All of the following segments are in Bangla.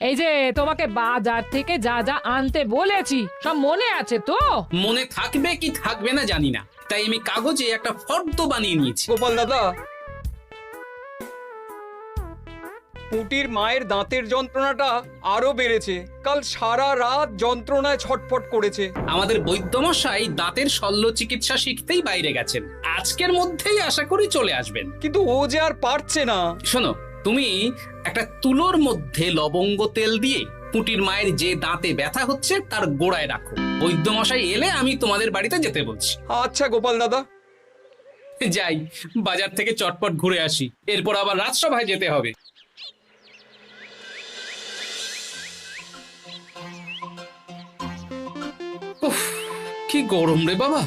এই যে তোমাকে বাজার থেকে যা যা আনতে বলেছি সব মনে আছে তো? মনে থাকবে কি থাকবে না জানি না, তাই আমি কাগজে একটা ফর্দ বানিয়ে নিয়েছি। গোপাল দাদা, পুটির মায়ের দাঁতের যন্ত্রণাটা আরো বেড়েছে। কাল সারা রাত যন্ত্রণায় ছটফট করেছে। আমাদের বৈদ্যমশাই দাঁতের শল্য চিকিৎসা শিখতেই বাইরে গেছেন, আজকের মধ্যেই আশা করি চলে আসবেন। কিন্তু ও যে আর পারছে না। শোনো, তুমি একটা তুলোর মধ্যে লবঙ্গ তেল দিয়ে পুটির মায়ের যে দাঁতে ব্যথা হচ্ছে তার গোড়ায় রাখো। বৈদ্যমশাই এলে আমি তোমাদের বাড়িতে যেতে বলছি। আচ্ছা গোপাল দাদা। যাই, বাজার থেকে চটপট ঘুরে আসি, এরপর আবার রাজসভায় যেতে হবে। উফ, কি গরম রে বাবা,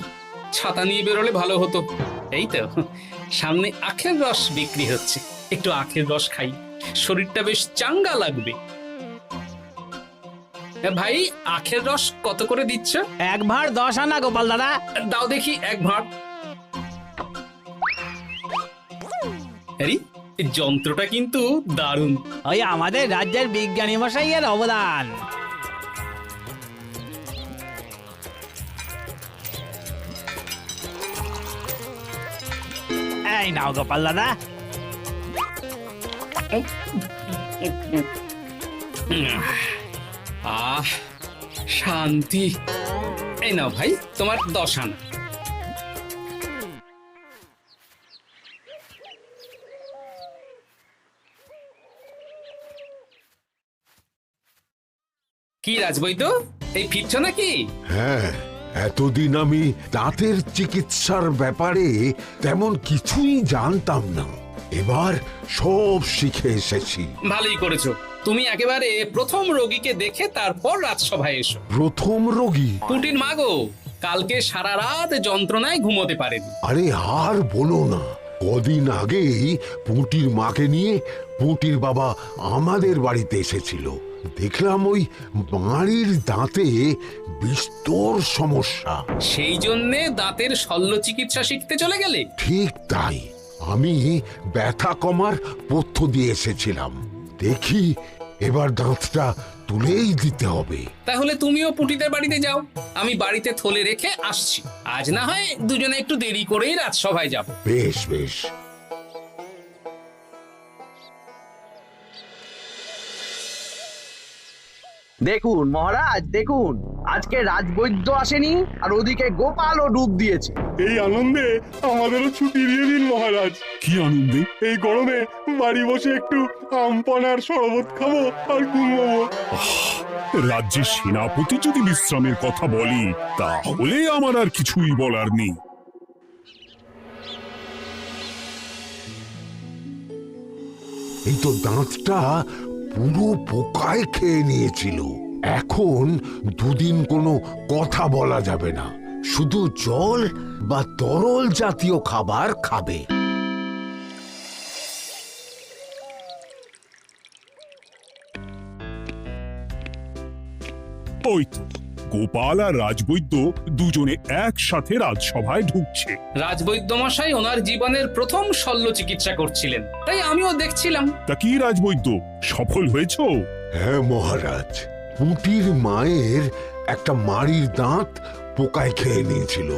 ছাতা নিয়ে বেরোলে ভালো হতো। এই তো সামনে আখের রস বিক্রি হচ্ছে, একটু আখের রস খাই, শরীরটা বেশ চাঙ্গা লাগবে। ভাই, আখের রস কত করে দিচ্ছ? 1 ভাঁড় 10 আনা গোপাল দাদা। দাও দেখি 1 ভাঁড়। আরে, এই যন্ত্রটা কিন্তু দারুণ। ওই আমাদের রাজ্যের বিজ্ঞানী মশাইয়ের অবদান। এই নাও গোপাল দাদা। আহ, শান্তি। এই নাও ভাই, তোমার 10 আনা। কি রাজবৈদ্য, এই ফিরছো নাকি? হ্যাঁ, এতদিন আমি দাঁতের চিকিৎসার ব্যাপারে তেমন কিছুই জানতাম না। এবার সব শিখে এসেছি। ভালোই করেছো, তুমি একেবারে প্রথম রোগীকে দেখে তারপর রাজসভায় এসো। প্রথম রোগী? পুটির মা গো, কালকে সারা রাত যন্ত্রণায় ঘুমোতে পারেনি। আরে আর বলো না, কদিন আগেই পুঁটির মাকে নিয়ে পুঁটির বাবা আমাদের বাড়িতে এসেছিল। দেখলাম ওই বাড়ির দাঁতে বিস্তর সমস্যা। সেই জন্যে দাঁতের শল্য চিকিৎসা শিখতে চলে গেলে? ঠিক তাই, আমি ব্যথা কমার পথ্য দিয়ে এসেছিলাম। দেখি এবার দাঁতটা তুলেই দিতে হবে। তাহলে তুমিও পুটিদের বাড়িতে যাও, আমি বাড়িতে থলে রেখে আসছি। আজ না হয় দুজনে একটু দেরি করেই রাজসভায় যাব। বেশ বেশ। দেখুন মহারাজ, দেখুন আজকে রাজবৈদ্য আসেনি, আর ওদিকে গোপালও ডুব দিয়েছে। এই আনন্দে আমাদেরও ছুটি দিয়ে দিন মহারাজ। কি আনন্দে? এই গরমে বাড়ি বসে একটু আমপনার শরবত খাবো আর ঘুমবো। রাজ্যের সেনাপতি যদি বিশ্রামের কথা বলি, তাহলে আমার আর কিছুই বলার নেই। এই তো দাঁতটা পুরো পোকায় খেয়ে নিয়েছিল। এখন দুদিন কোনো কথা বলা যাবে না, শুধু জল বা তরল জাতীয় খাবার খাবে। ওই তো গোপাল আর রাজবৈদ্য দুজনে একসাথে রাজসভায় ঢুকছে। রাজবৈদ্য মশাই ওনার জীবনের প্রথম শল্য চিকিৎসা করছিলেন, তাই আমিও দেখছিলাম। তা কি রাজবৈদ্য, সফল হয়েছ? হ্যাঁ মহারাজ, পুঁটির মায়ের একটা মাড়ির দাঁত পোকায় খেয়ে নিয়েছিল,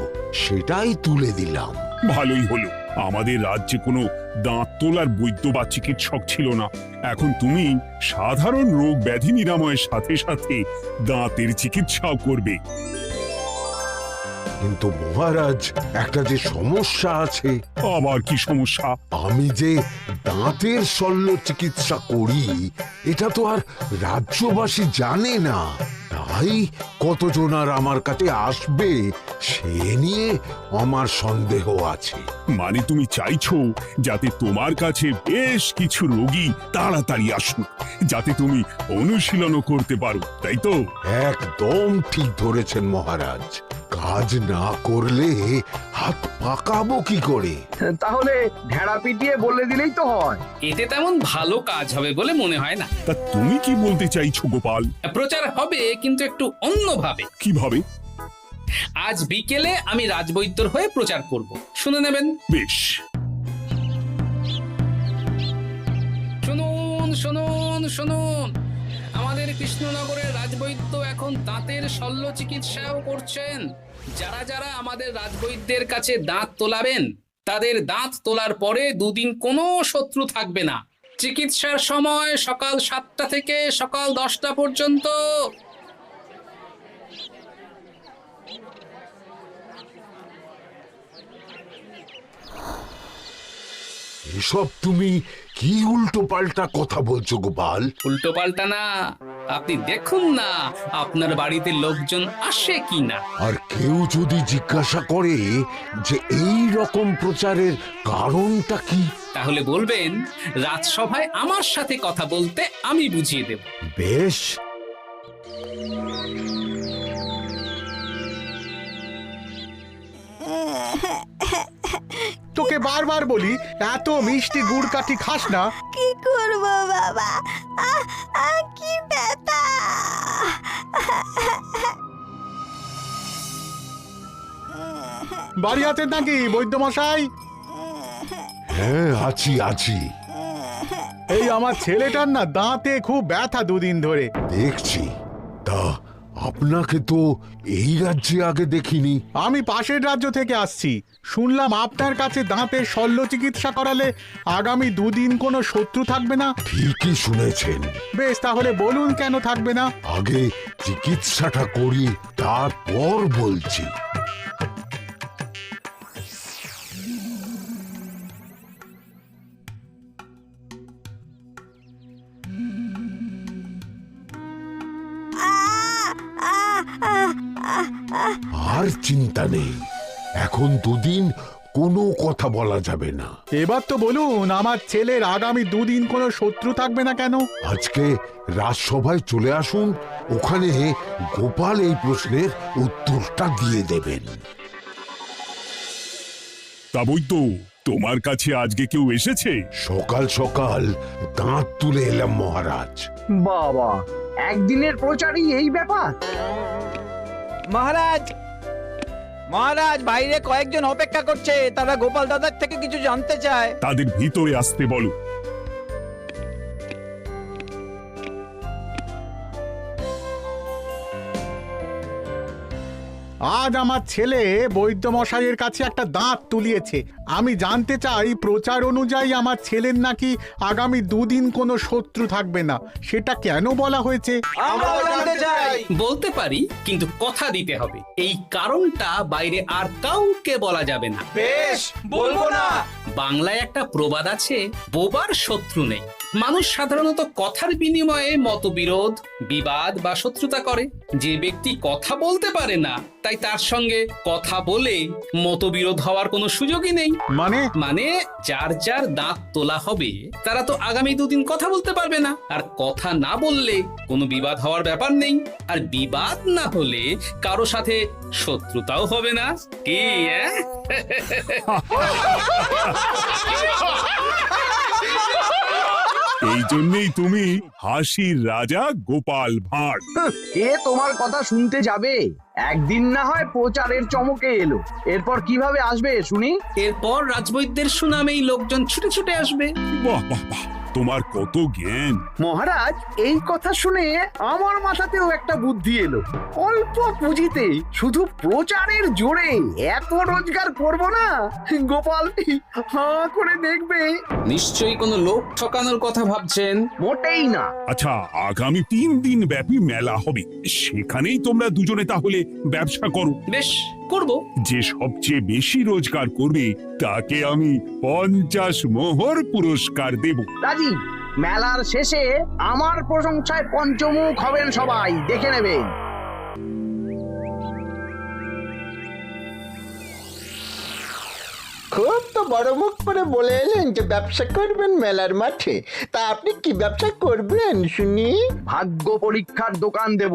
সেটাই তুলে দিলাম। ভালোই হলো, আমাদের রাজ্যে কোনো দাঁত তোলার বৈদ্য বা চিকিৎসক ছিল না। এখন তুমি সাধারণ রোগ ব্যাধি নিরাময়ের সাথে সাথে দাঁতের চিকিৎসাও করবে। কিন্তু মহারাজ, একটা যে সমস্যা আছে। আবার কি সমস্যা? আমি যে দাঁতের শল্য চিকিৎসা করি এটা তো আর রাজ্যবাসী জানে না, তাই কতজন আর আমার কাছে আসবে সে নিয়ে আমার সন্দেহ আছে। মানে তুমি চাইছো যাতে তোমার কাছে বেশ কিছু রোগী তাড়াতাড়ি আসুক, যাতে তুমি অনুশীলনও করতে পারো, তাই তো? একদম ঠিক ধরেছেন মহারাজ, কাজ না করলে হাত পাকাবো কি করে? তাহলে ঢেড়া পিটিয়ে বলে দিলেই তো হয়। এতে তেমন ভালো কাজ হবে বলে মনে হয় না। তা তুমি কি বলতে চাইছো গোপাল? প্রচার হবে, কিন্তু একটু অন্যভাবে। কিভাবে? আজ বিকেলে আমি রাজবৈদ্যর হয়ে প্রচার করব, শুনে নেবেন। বেশ। শুনুন শুনুন শুনুন, আমাদের কৃষ্ণনগরের রাজবৈদ্য এখন দাঁতের শল্য চিকিৎসাও করছেন। যারা যারা আমাদের রাজবৈদ্যের কাছে দাঁত তোলাবেন তাদের দাঁত তোলার পরে দুদিন কোনো শত্রু থাকবে না। চিকিৎসার সময় সকাল 7টা থেকে সকাল 10টা পর্যন্ত। এসব তুমি কি উল্টো পাল্টা কথা বলছো গোপাল? উল্টো পাল্টা না, আপনি দেখুন না আপনার বাড়িতে লোকজন আসে কি না। আর কেউ যদি জিজ্ঞাসা করে যে এই রকম প্রচারের কারণটা কি, তাহলে বলবেন রাজসভায় আমার সাথে কথা বলতে আমি বুঝিয়ে দেব। বেশ। তোকে বারবার বলি এত মিষ্টি গুড় কাঠি খাস না। কি করবো বাবা, কি ব্যথা। বাড়ি আছেন নাকি বৈদ্য মশাই? হ্যাঁ, আছি আছি। এই আমার ছেলেটার না দাঁতে খুব ব্যথা দুদিন ধরে। দেখছি। তা আপনাকে তো এই রাজ্যে আগে দেখিনি। আমি পাশের রাজ্য থেকে আসছি। শুনলাম আপনার কাছে দাঁতের শল্য চিকিৎসা করালে আগামী দুদিন কোনো শত্রু থাকবে না। ঠিকই শুনেছেন। বেশ, তাহলে বলুন কেন থাকবে না? আগে চিকিৎসাটা করি, তারপর বলছি। আর চিন্তা নেই, এখন দুদিন কোনো কথা বলা যাবে না। এবার তো বলুন আমার ছেলের আগামী দুদিন কোনো শত্রু থাকবে না কেন? আজকে রাজসভায় চলে আসুন, ওখানে গোপাল এই প্রশ্নের উত্তরটা দিয়ে দেবেন। তা বৈদ্য, তোমার কাছে আজকে কেউ এসেছে? সকাল সকাল দাঁত তুলে এলাম মহারাজ। বাবা, একদিনের প্রচারই এই ব্যাপার? মহারাজ, মহারাজ, বাইরে কয়েকজন অপেক্ষা করছে, তারা গোপাল দাদার থেকে কিছু জানতে চায়। তাদের ভিতরে আসতে বলো। আজ আমার ছেলে বৈদ্য মশাইয়ের কাছে একটা দাঁত তুলিয়েছে। আমি জানতে চাই প্রচার অনুযায়ী আমার ছেলের নাকি আগামী দুদিন কোনো শত্রু থাকবে না, সেটা কেন বলা হয়েছে? আমরাও জানতে চাই। বলতে পারি, কিন্তু কথা দিতে হবে। এই কারণটা বাইরে আর কাউকে বলা যাবে না। বেশ, বলবো না। বাংলায় একটা প্রবাদ আছে, বোবার শত্রু নেই। মানুষ সাধারণত কথার বিনিময়ে মতবিরোধ, বিবাদ বা শত্রুতা করে। যে ব্যক্তি কথা বলতে পারে না, তাই তার সঙ্গে কথা বলে মতবিরোধ হওয়ার কোনো সুযোগই নেই। মানে যার যার দাঁত তোলা হবে তারা তো আগামী দুদিন কথা বলতে পারবে না। আর কথা না বললে কোনো বিবাদ হওয়ার ব্যাপার নেই। আর বিবাদ না হলে কারো সাথে শত্রুতাও হবে না। কি এই জন্যই তুমি হাসির রাজা গোপাল ভাঁড়। কে তোমার কথা শুনতে যাবে? একদিন না হয় প্রচারের চমকে এলো, এরপর কিভাবে আসবে শুনি? এরপর রাজবৈদ্যের সুনামেই লোকজন ছুটে ছুটে আসবে। বাহ বাহ বাহ, তোমার কত জ্ঞান! মহারাজ, এই কথা শুনে আমার মাথাতেও একটা বুদ্ধি এলো। অল্প পুঁজিতে শুধু প্রচারের জোরে এত রোজগার করব না, গোপাল হাঁ করে দেখবে। নিশ্চয়ই কোনো লোক ঠকানোর কথা ভাবছেন। মোটেই না। আচ্ছা, আগামী 3 দিন ব্যাপী মেলা হবে, সেখানেই তোমরা দুজনে তাহলে ব্যবসা করো। বেশ, করব। যে সবচেয়ে বেশি রোজগার করবে তাকে আমি 50 মোহর পুরস্কার দেব। রাজি। মেলার শেষে আমার প্রশংসায় পঞ্চমুখ হবেন সবাই, দেখে নেবেন। খুব তো বড় মুখ করে বলে এলেন যে ব্যবসা করবেন মেলার মাঠে। তা আপনি কি ব্যবসা করবেন শুনি? ভাগ্য পরীক্ষার দোকান দেব।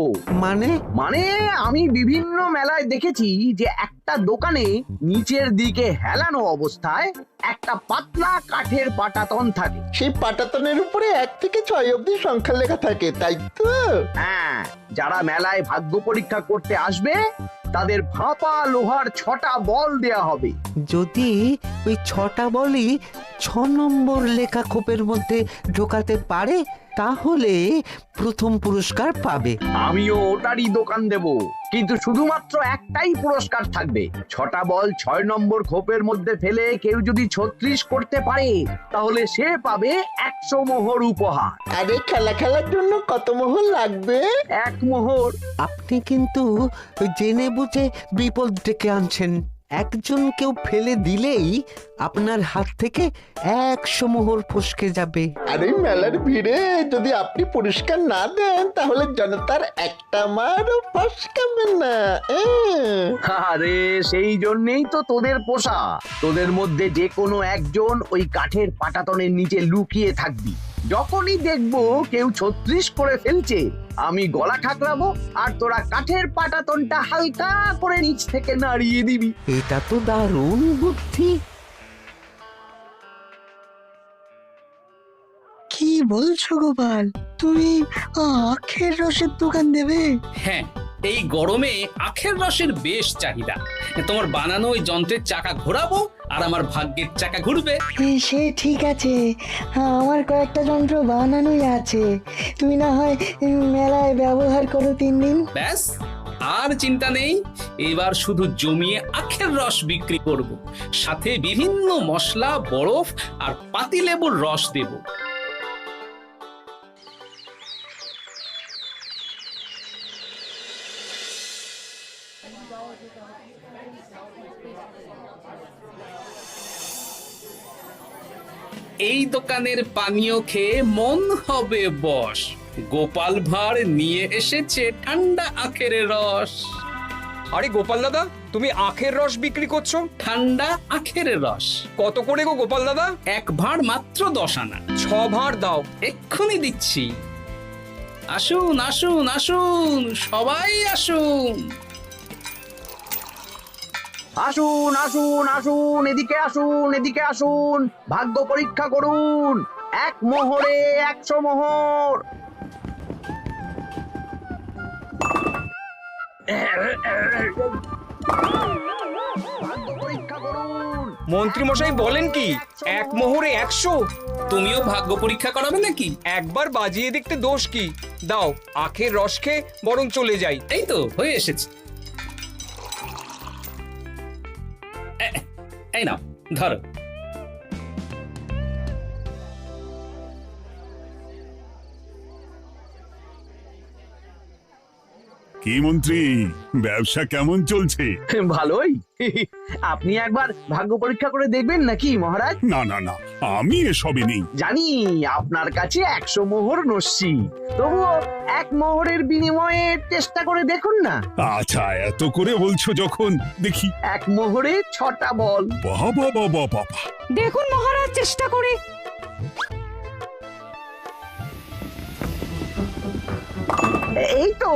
মানে আমি বিভিন্ন মেলায় দেখেছি যে একটা দোকানে নিচের দিকে হেলানো অবস্থায় একটা পাতলা কাঠের পাটাতন থাকে। সেই পাটাতনের উপরে 1 থেকে 6 অবধি সংখ্যা লেখা থাকে, তাই তো? হ্যাঁ, যারা মেলায় ভাগ্য পরীক্ষা করতে আসবে তাদের ফাঁপা লোহার 6টা বল দেয়া হবে। যদি ওই 6টা বলই 6 নম্বর লেখা খোপের মধ্যে ঢোকাতে পারে তাহলে প্রথম পুরস্কার পাবে। আমিও ওটারই দোকান দেব, কিন্তু শুধুমাত্র একটাই পুরস্কার থাকবে। 6টা বল 6 নম্বর খোপের মধ্যে ফেলে কেউ যদি 36 করতে পারে তাহলে সে পাবে 100 মোহর উপহার। আরে খেলার জন্য কত মোহর লাগবে? 1 মোহর। আপনি কিন্তু জেনে বুঝে বিপদ ডেকে আনছেন। একজন কেউ ফেলে দিলেই আপনার হাত থেকে 100 মোহর ফসকে যাবে। আরে মেলার ভিড়ে যদি আপনি পুরস্কার না দেন তাহলে জনতার একটা মারও ফসকাবে না। আরে সেই জন্যই তো তোদের পোষা। তোদের মধ্যে যে কোনো একজন ওই কাঠের পাটাতনের নিচে লুকিয়ে থাকবি। যখনই দেখবো কেউ 36 করে ফেলছে আমি গলা ঠাকরাবো আর তোরা কাঠের পাটাতনটা হালকা করে নিচ থেকে নাড়িয়ে দিবি। এটা তো দারুণ বুদ্ধি। কি বলছো গোপাল, তুমি আখের রসের দোকান দেবে? হ্যাঁ, এই গরমে আখের রসের বেশ চাহিদা। তোমার বানানো ওই যন্ত্রের চাকা ঘোরাবো আর আমার ভাগ্যের চাকা ঘুরবে। সে ঠিক আছে, আমার কয়েকটা যন্ত্র বানানোই আছে। তুমি না হয় মেলায় ব্যবহার করো 3 দিন। ব্যাস, আর চিন্তা নেই। এবার শুধু জমিয়ে আখের রস বিক্রি করব, সাথে বিভিন্ন মশলা, বরফ আর পাতিলেবুর রস দেব। এই দোকানের পানীয় খেয়ে মন হবে বশ। গোপাল ভাঁড় নিয়ে এসেছে ঠান্ডা আখের রস। আরে গোপাল দাদা, তুমি আখের রস বিক্রি করছো? ঠান্ডা আখের রস। কত করে গো গোপাল দাদা? 1 ভাঁড় মাত্র 10 আনা। 6 ভাঁড় দাও। এক্ষুনি দিচ্ছি। আসুন আসুন আসুন, সবাই আসুন। আসুন আসুন আসুন, এদিকে আসুন, এদিকে আসুন, ভাগ্য পরীক্ষা করুন। 1 মোহরে 100 মোহর। ভাগ্য পরীক্ষা করুন। মন্ত্রী মশাই বলেন কি 1 মোহরে 100? তুমিও ভাগ্য পরীক্ষা করাবে নাকি? একবার বাজিয়ে দেখতে দোষ কি? দাও, আখের রস খেয়ে বরং চলে যাই। এই তো হয়ে এসেছে। এই নাও, ধরো। কি মন্ত্রী, ব্যবসা কেমন চলছে? ভালোই। আপনি একবার ভাগ্য পরীক্ষা করে দেখবেন নাকি মহারাজ? না না না, আমি এসবে নেই। জানি আপনার কাছে 100 মোহর নস্যি, তবুও 1 মোহরের বিনিময়ে চেষ্টা করে দেখুন না। আচ্ছা, এত করে বলছো যখন, দেখি। 1 মোহরে 6টা বল। বাবা বাবা বাবা, দেখুন মহারাজ চেষ্টা করে। এই তো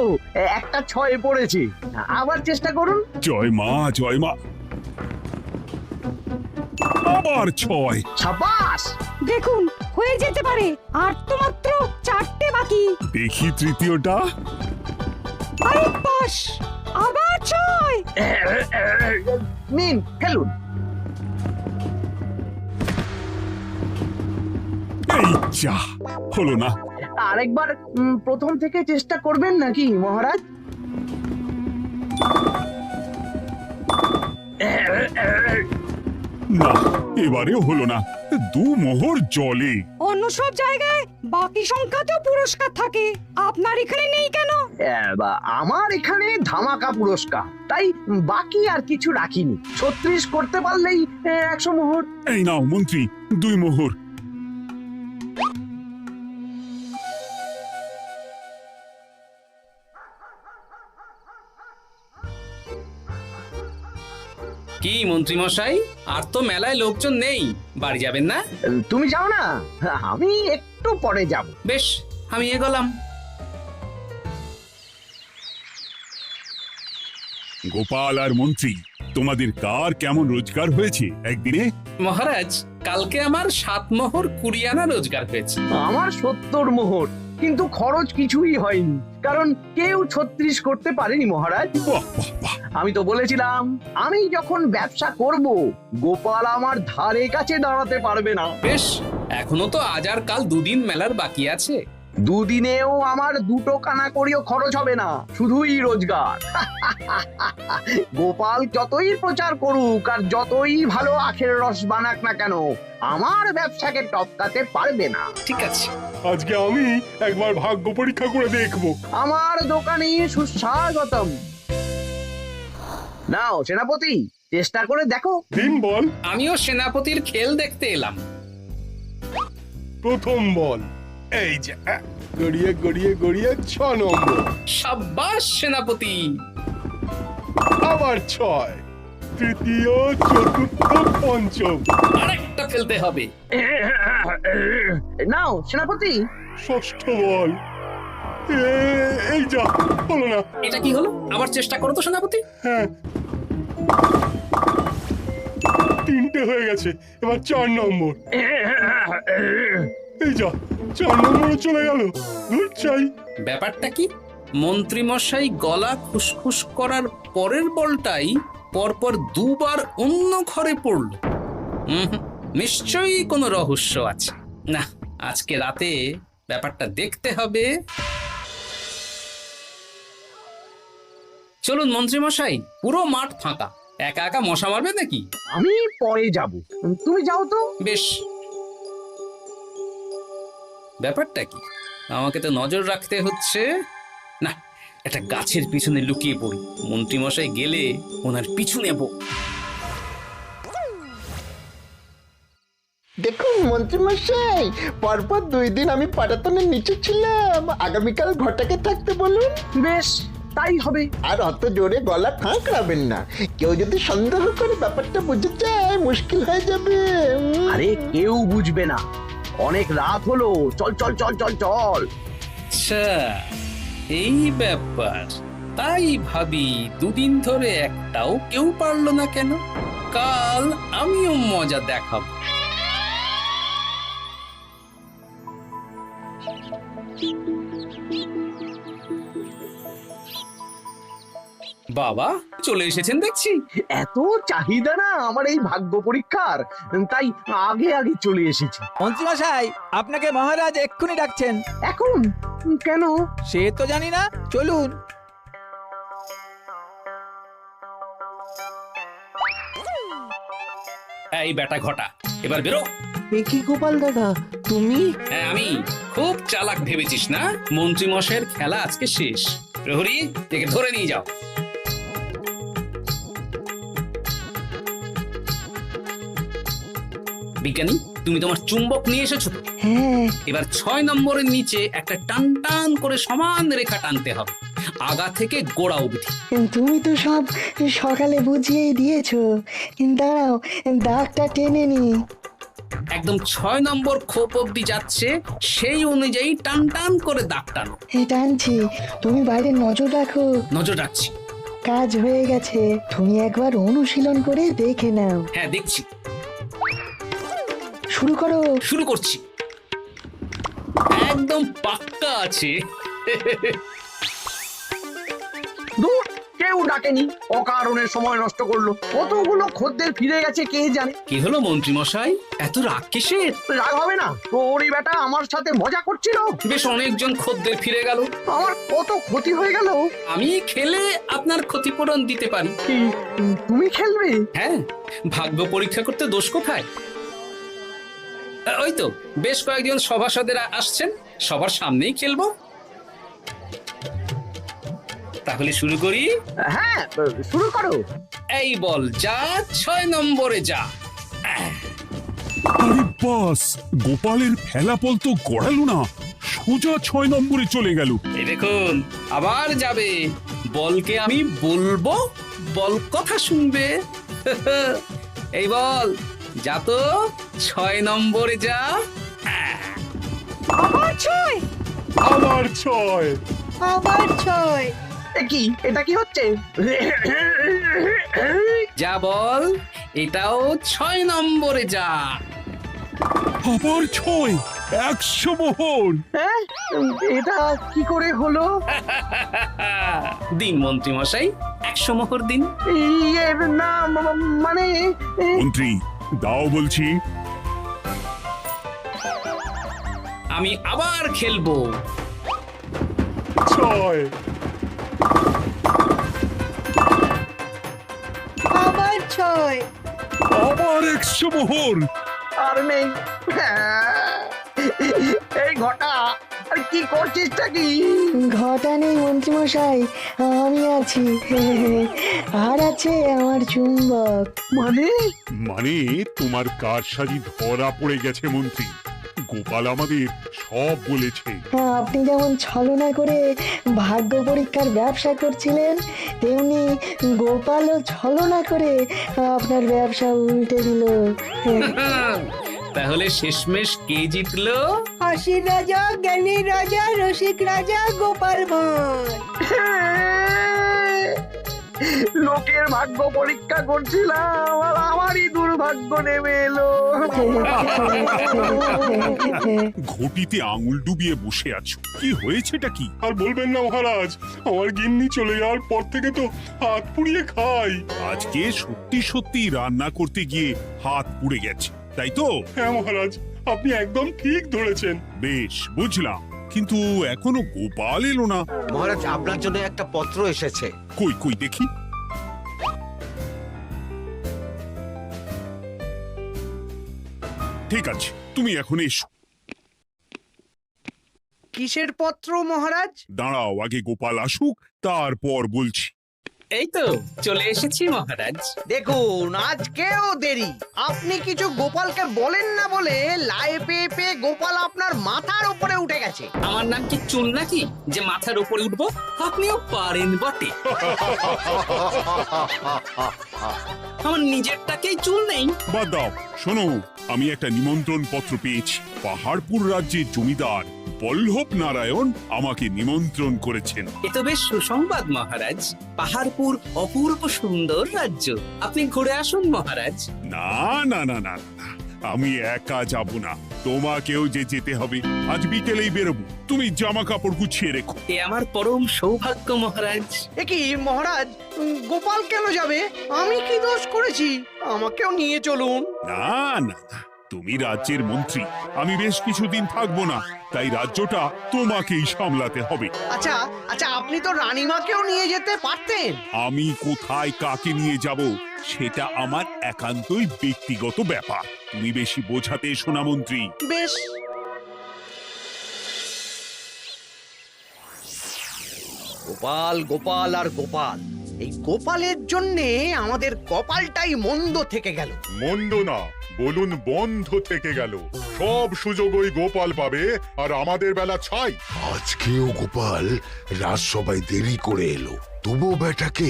একটা 6 পড়েছে, আবার চেষ্টা করুন। জয় মা জয় মা। আবার 6। সাবাস। দেখুন হয়ে যেতে পারে, আর তো মাত্র 4টে বাকি। দেখি তৃতীয়টা। আরে পাস, আবার 6। নিন খেলুন। এই যা, হলো না। আরেকবার প্রথম থেকে চেষ্টা করবেন নাকি মহারাজ? না, এবারেও হলো না। 2 মোহর জলে। অন্য সব জায়গায় বাকি সংখ্যাতেও পুরস্কার থাকে, আপনার এখানে নেই কেন? আমার এখানে ধামাকা পুরস্কার, তাই বাকি আর কিছু রাখিনি। 36 করতে পারলেই 100 মোহর। এই নাও মন্ত্রী, 2 মোহর। কি মন্ত্রী মশাই, আর তো মেলায় লোকজন নেই, বাড়ি যাবেন না? তুমি যাও না, আমি একটু পরে যাব। বেশ, আমি এগোলাম। গোপাল আর মন্ত্রী, তোমাদের কার কেমন রোজগার হয়েছে একদিনে? মহারাজ, কালকে আমার 7 মোহর 20 আনা রোজগার হয়েছে। আমার 70 মোহর। কিন্তু খরচ কিছুই হয়নি, কারণ কেউ 36 করতে পারেনি মহারাজ। আমি তো বলেছিলাম আমি যখন ব্যবসা করব গোপাল আমার ধারে কাছে দাঁড়াতে পারবে না। বেশ, এখনো তো আজ আর কাল দুদিন মেলার বাকি আছে। দুদিনেও আমার 2 কানা করিও খরচ হবে না, শুধুই রোজগার। গোপাল যতই প্রচার করুক আর যতই ভালো আখের রস বানাক না কেন, আমার ব্যবসাকে টপকাতে পারবে না। ঠিক আছে, আজকে আমি একবার ভাগ্য পরীক্ষা করে দেখবো। আমার দোকানে সুস্বাগতম। নাও সেনাপতি, চেষ্টা করে দেখো। দিন বল। আমিও সেনাপতির খেল দেখতে এলাম। প্রথম বল, এই যে গড়িয়ে গড়িয়ে গড়িয়ে 6 নম্বর। সাব্বাস সেনাপতি। আবার 6, তৃতীয়, চতুর্থ, পঞ্চম। আরেকটা ফেলতে হবে। নাও সেনাপতি। ষষ্ঠ বল। এই যা, হলো না। এটা কি হলো? আবার চেষ্টা করো তো সেনাপতি। হ্যাঁ, 3টে হয়ে গেছে, এবার 4 নম্বর। এই যা, 4 নম্বরে চলে গেল। দূর চাই। ব্যাপারটা কি? মন্ত্রী মশাই গলা খুসখুস করার পরের বলটাই পরপর 2 বার অন্য ঘরে পড়ল। নিশ্চয়ই কোনো রহস্য আছে। না, আজকে রাতে ব্যাপারটা দেখতে হবে। চলুন মন্ত্রী মশাই, পুরো মাঠ ফাঁকা, একা একা মশা মারবে নাকি? আমি পরে যাব, তুমি যাও তো। বেশ। ব্যাপারটা কি? আমাকে তো নজর রাখতে হচ্ছে। না, একটা গাছের পিছনে লুকিয়ে পড়ি, মন্ত্রী মশাই গেলে ওনার পিছু নেব। দেখুন মন্ত্রীমশাই, পরপর 2 দিন আমি পাটাতনের নিচে ছিলাম। আগামীকাল ঘরটাকে থাকতে বলুন। বেশ, তাই হবে। আর অত জোরে গলা ঠাঁকড়াবেন না, কেউ যদি সন্দেহ করে ব্যাপারটা বুঝে যায় মুশকিল হয়ে যাবে। আরে কেউ বুঝবে না, অনেক রাত হলো, চল চল চল চল চল। আচ্ছা, এই ব্যাপার। তাই ভাবি 2 দিন ধরে একটাও কেউ পারলো না কেন? কাল আমিও মজা দেখাবো। বাবা চলে এসেছেন দেখছি। এত চাহিদা না আমার এই ভাগ্য পরীক্ষার, তাই আগে আগে চলে এসেছি। মন্ত্রীমশাই, আপনাকে মহারাজ এক্ষুনি ডাকছেন। এখন কেন? সে তো জানি না, চলুন। এই বেটা ঘটা, এবার বেরো। কি গোপাল দাদা, তুমি? হ্যাঁ আমি। খুব চালাক ভেবেছিস না? মন্ত্রী মশাইয়ের খেলা আজকে শেষ। প্রহরী, একে ধরে নিয়ে যাও। বিজ্ঞানী, তুমি তোমার চুম্বক নিয়ে এসেছো তো? হ্যাঁ। এবার 6 নম্বরের নিচে একটা টান টান করে সমান রেখা টানতে হবে, আগা থেকে গোড়া অবধি। তুমি তো সব সকালে বুঝিয়েই দিয়েছো, দাঁড়াও দাগটা টেনে নি। একদম 6 নম্বর খোপ অবধি যাচ্ছে, সেই অনুযায়ী টান টান করে দাগ টানো। টানছি, তুমি বাইরে নজর রাখো। নজর রাখছি। কাজ হয়ে গেছে, তুমি একবার অনুশীলন করে দেখে নাও। হ্যাঁ দেখছি। শুরু করো। শুরু করছি। একদম পাক্কা আছে। দূর, কেউ ডাকেনি, অকারণে সময় নষ্ট করলো। কতগুলো খদ্দের ফিরে গেছে কে জানে। কি হলো মন্ত্রী মশাই, এত রাগ কিসের? রাগ হবে না, ওরই বেটা আমার সাথে মজা করছিল। বেশ অনেকজন খদ্দের ফিরে গেল, আমার কত ক্ষতি হয়ে গেল। আমি খেলে আপনার ক্ষতিপূরণ দিতে পারি। তুমি খেলবে? হ্যাঁ, ভাগ্য পরীক্ষা করতে দোষ কোথায়? ওই তো বেশ কয়েকজন সভাসদেরা আসছেন, সবার সামনেই খেলবো। তাহলে শুরু করি। হ্যাঁ শুরু করো। এই বল যা, 6 নম্বরে যা। আরে বাস, গোপালের ফেলাপল তো গড়ালো না, সোজা 6 নম্বরে চলে গেল। এই দেখুন, আবার যাবে। বলকে আমি বলবো, বল কথা শুনবে। এই বল যা তো, 6 নম্বরে যা। আবার 6, আবার 6, আবার 6। কি এটা কি হচ্ছে? যা বল, এটাও 6 নম্বরে যা। আবার 6, 100 মোহর। হ্যাঁ এটা কি করে হলো? দিন মন্ত্রী মশাই, 100 মোহর দিন। ইয়ে না মানে মন্ত্রী দাও বলছি। আমি আবার খেলবো। 6 আবার 6। আবার 100 মোহর। আর নেই। এই ঘটা আর কি করছিসটা কি? ঘটা নেই মন্ত্রীমশাই, আমি আছি। আর আছে আমার চুম্বক। মানে মানে তোমার কারসাজি ধরা পড়ে গেছে মন্ত্রী। গোপাল আমাদের সব বলেছে। আপনি যেমন ছলনা করে ভাগ্য পরীক্ষার ব্যবসা করছিলেন, তেমনি গোপালও ছলনা করে আপনার ব্যবসা উল্টে দিল। তাহলে শেষমেশ কে জিতলো? হাসির রাজা, জ্ঞানীর রাজা, রসিক রাজা গোপাল ভাঁড়। লোকের ভাগ্য পরীক্ষা করছিলাম আর আমারই দুর্ভাগ্য নেমে এলো। ঘটিতে আঙুল ডুবিয়ে বসে আছো, কি হয়েছেটা কি? আর বলবেন না মহারাজ, আমার গিন্নি চলে যাওয়ার পর থেকে তো হাত পুড়িয়ে খাই। আজকে সত্যি সত্যি রান্না করতে গিয়ে হাত পুড়ে গেছে, তাই তো? হ্যাঁ মহারাজ, আপনি একদম ঠিক ধরেছেন। বেশ, বুঝলাম, কিন্তু এখনো গোপাল এলো না। মহারাজ, আপনার জন্য একটা পত্র এসেছে। কই কই দেখি। ঠিক আছে, তুমি এখন এসো। কিসের পত্র মহারাজ? দাঁড়াও, আগে গোপাল আসুক, তারপর বলছি। এই তো চলে এসেছি মহারাজ। দেখুন আজকেও দেরি। আপনি কিছু গোপালকে বলেন না বলে লাই পেয়ে পেয়ে গোপাল আপনার মাথার উপরে উঠে গেছে। আমার নাম কি চুল নাকি যে মাথার উপরে উঠবো? আপনিও পারেন বটে। আমার নিজেরটাকেই চুল নেই। বাদ দাও, শোনো, আমি একটা নিমন্ত্রণ পত্র পেয়েছি। পাহাড়পুর রাজ্যের জমিদার বল্লভ নারায়ণ আমাকে নিমন্ত্রণ করেছেন। এ তো বেশ সুসংবাদ মহারাজ। পাহাড়পুর অপূর্ব সুন্দর রাজ্য, আপনি ঘুরে আসুন মহারাজ। না না না না না, আমি একা যাব না, তোমাকেও যে যেতে হবে। আজ বিকেলেই বেরোবো, তুমি জামা কাপড় গুছিয়ে রেখো। এ আমার পরম সৌভাগ্য মহারাজ। এ কি মহারাজ, গোপাল কেন যাবে? আমি কি দোষ করেছি? আমাকেও নিয়ে চলুন। না না না, তুমি রাজ্যের মন্ত্রী, আমি বেশ কিছুদিন থাকবো না, তাই রাজ্যটা তোমাকেই সামলাতে হবে। আচ্ছা আচ্ছা, আপনি তো রানীমাকেও নিয়ে যেতে পারতেন। আমি কোথায় কাকে নিয়ে যাব সেটা আমার একান্তই ব্যক্তিগত ব্যাপার। তুমি বেশি বোঝাতে এসো না মন্ত্রী। বেশ। গোপাল গোপাল আর গোপাল, এই গোপালের জন্যে আমাদের কপালটাই মন্দ থেকে গেল। মন্দ না, বলুন বন্ধ থেকে গেল। সব সুযোগ ওই গোপাল পাবে আর আমাদের বেলা ছাই। আজকেও গোপাল রাজসভায় দেরি করে এলো, তবুও বেটাকে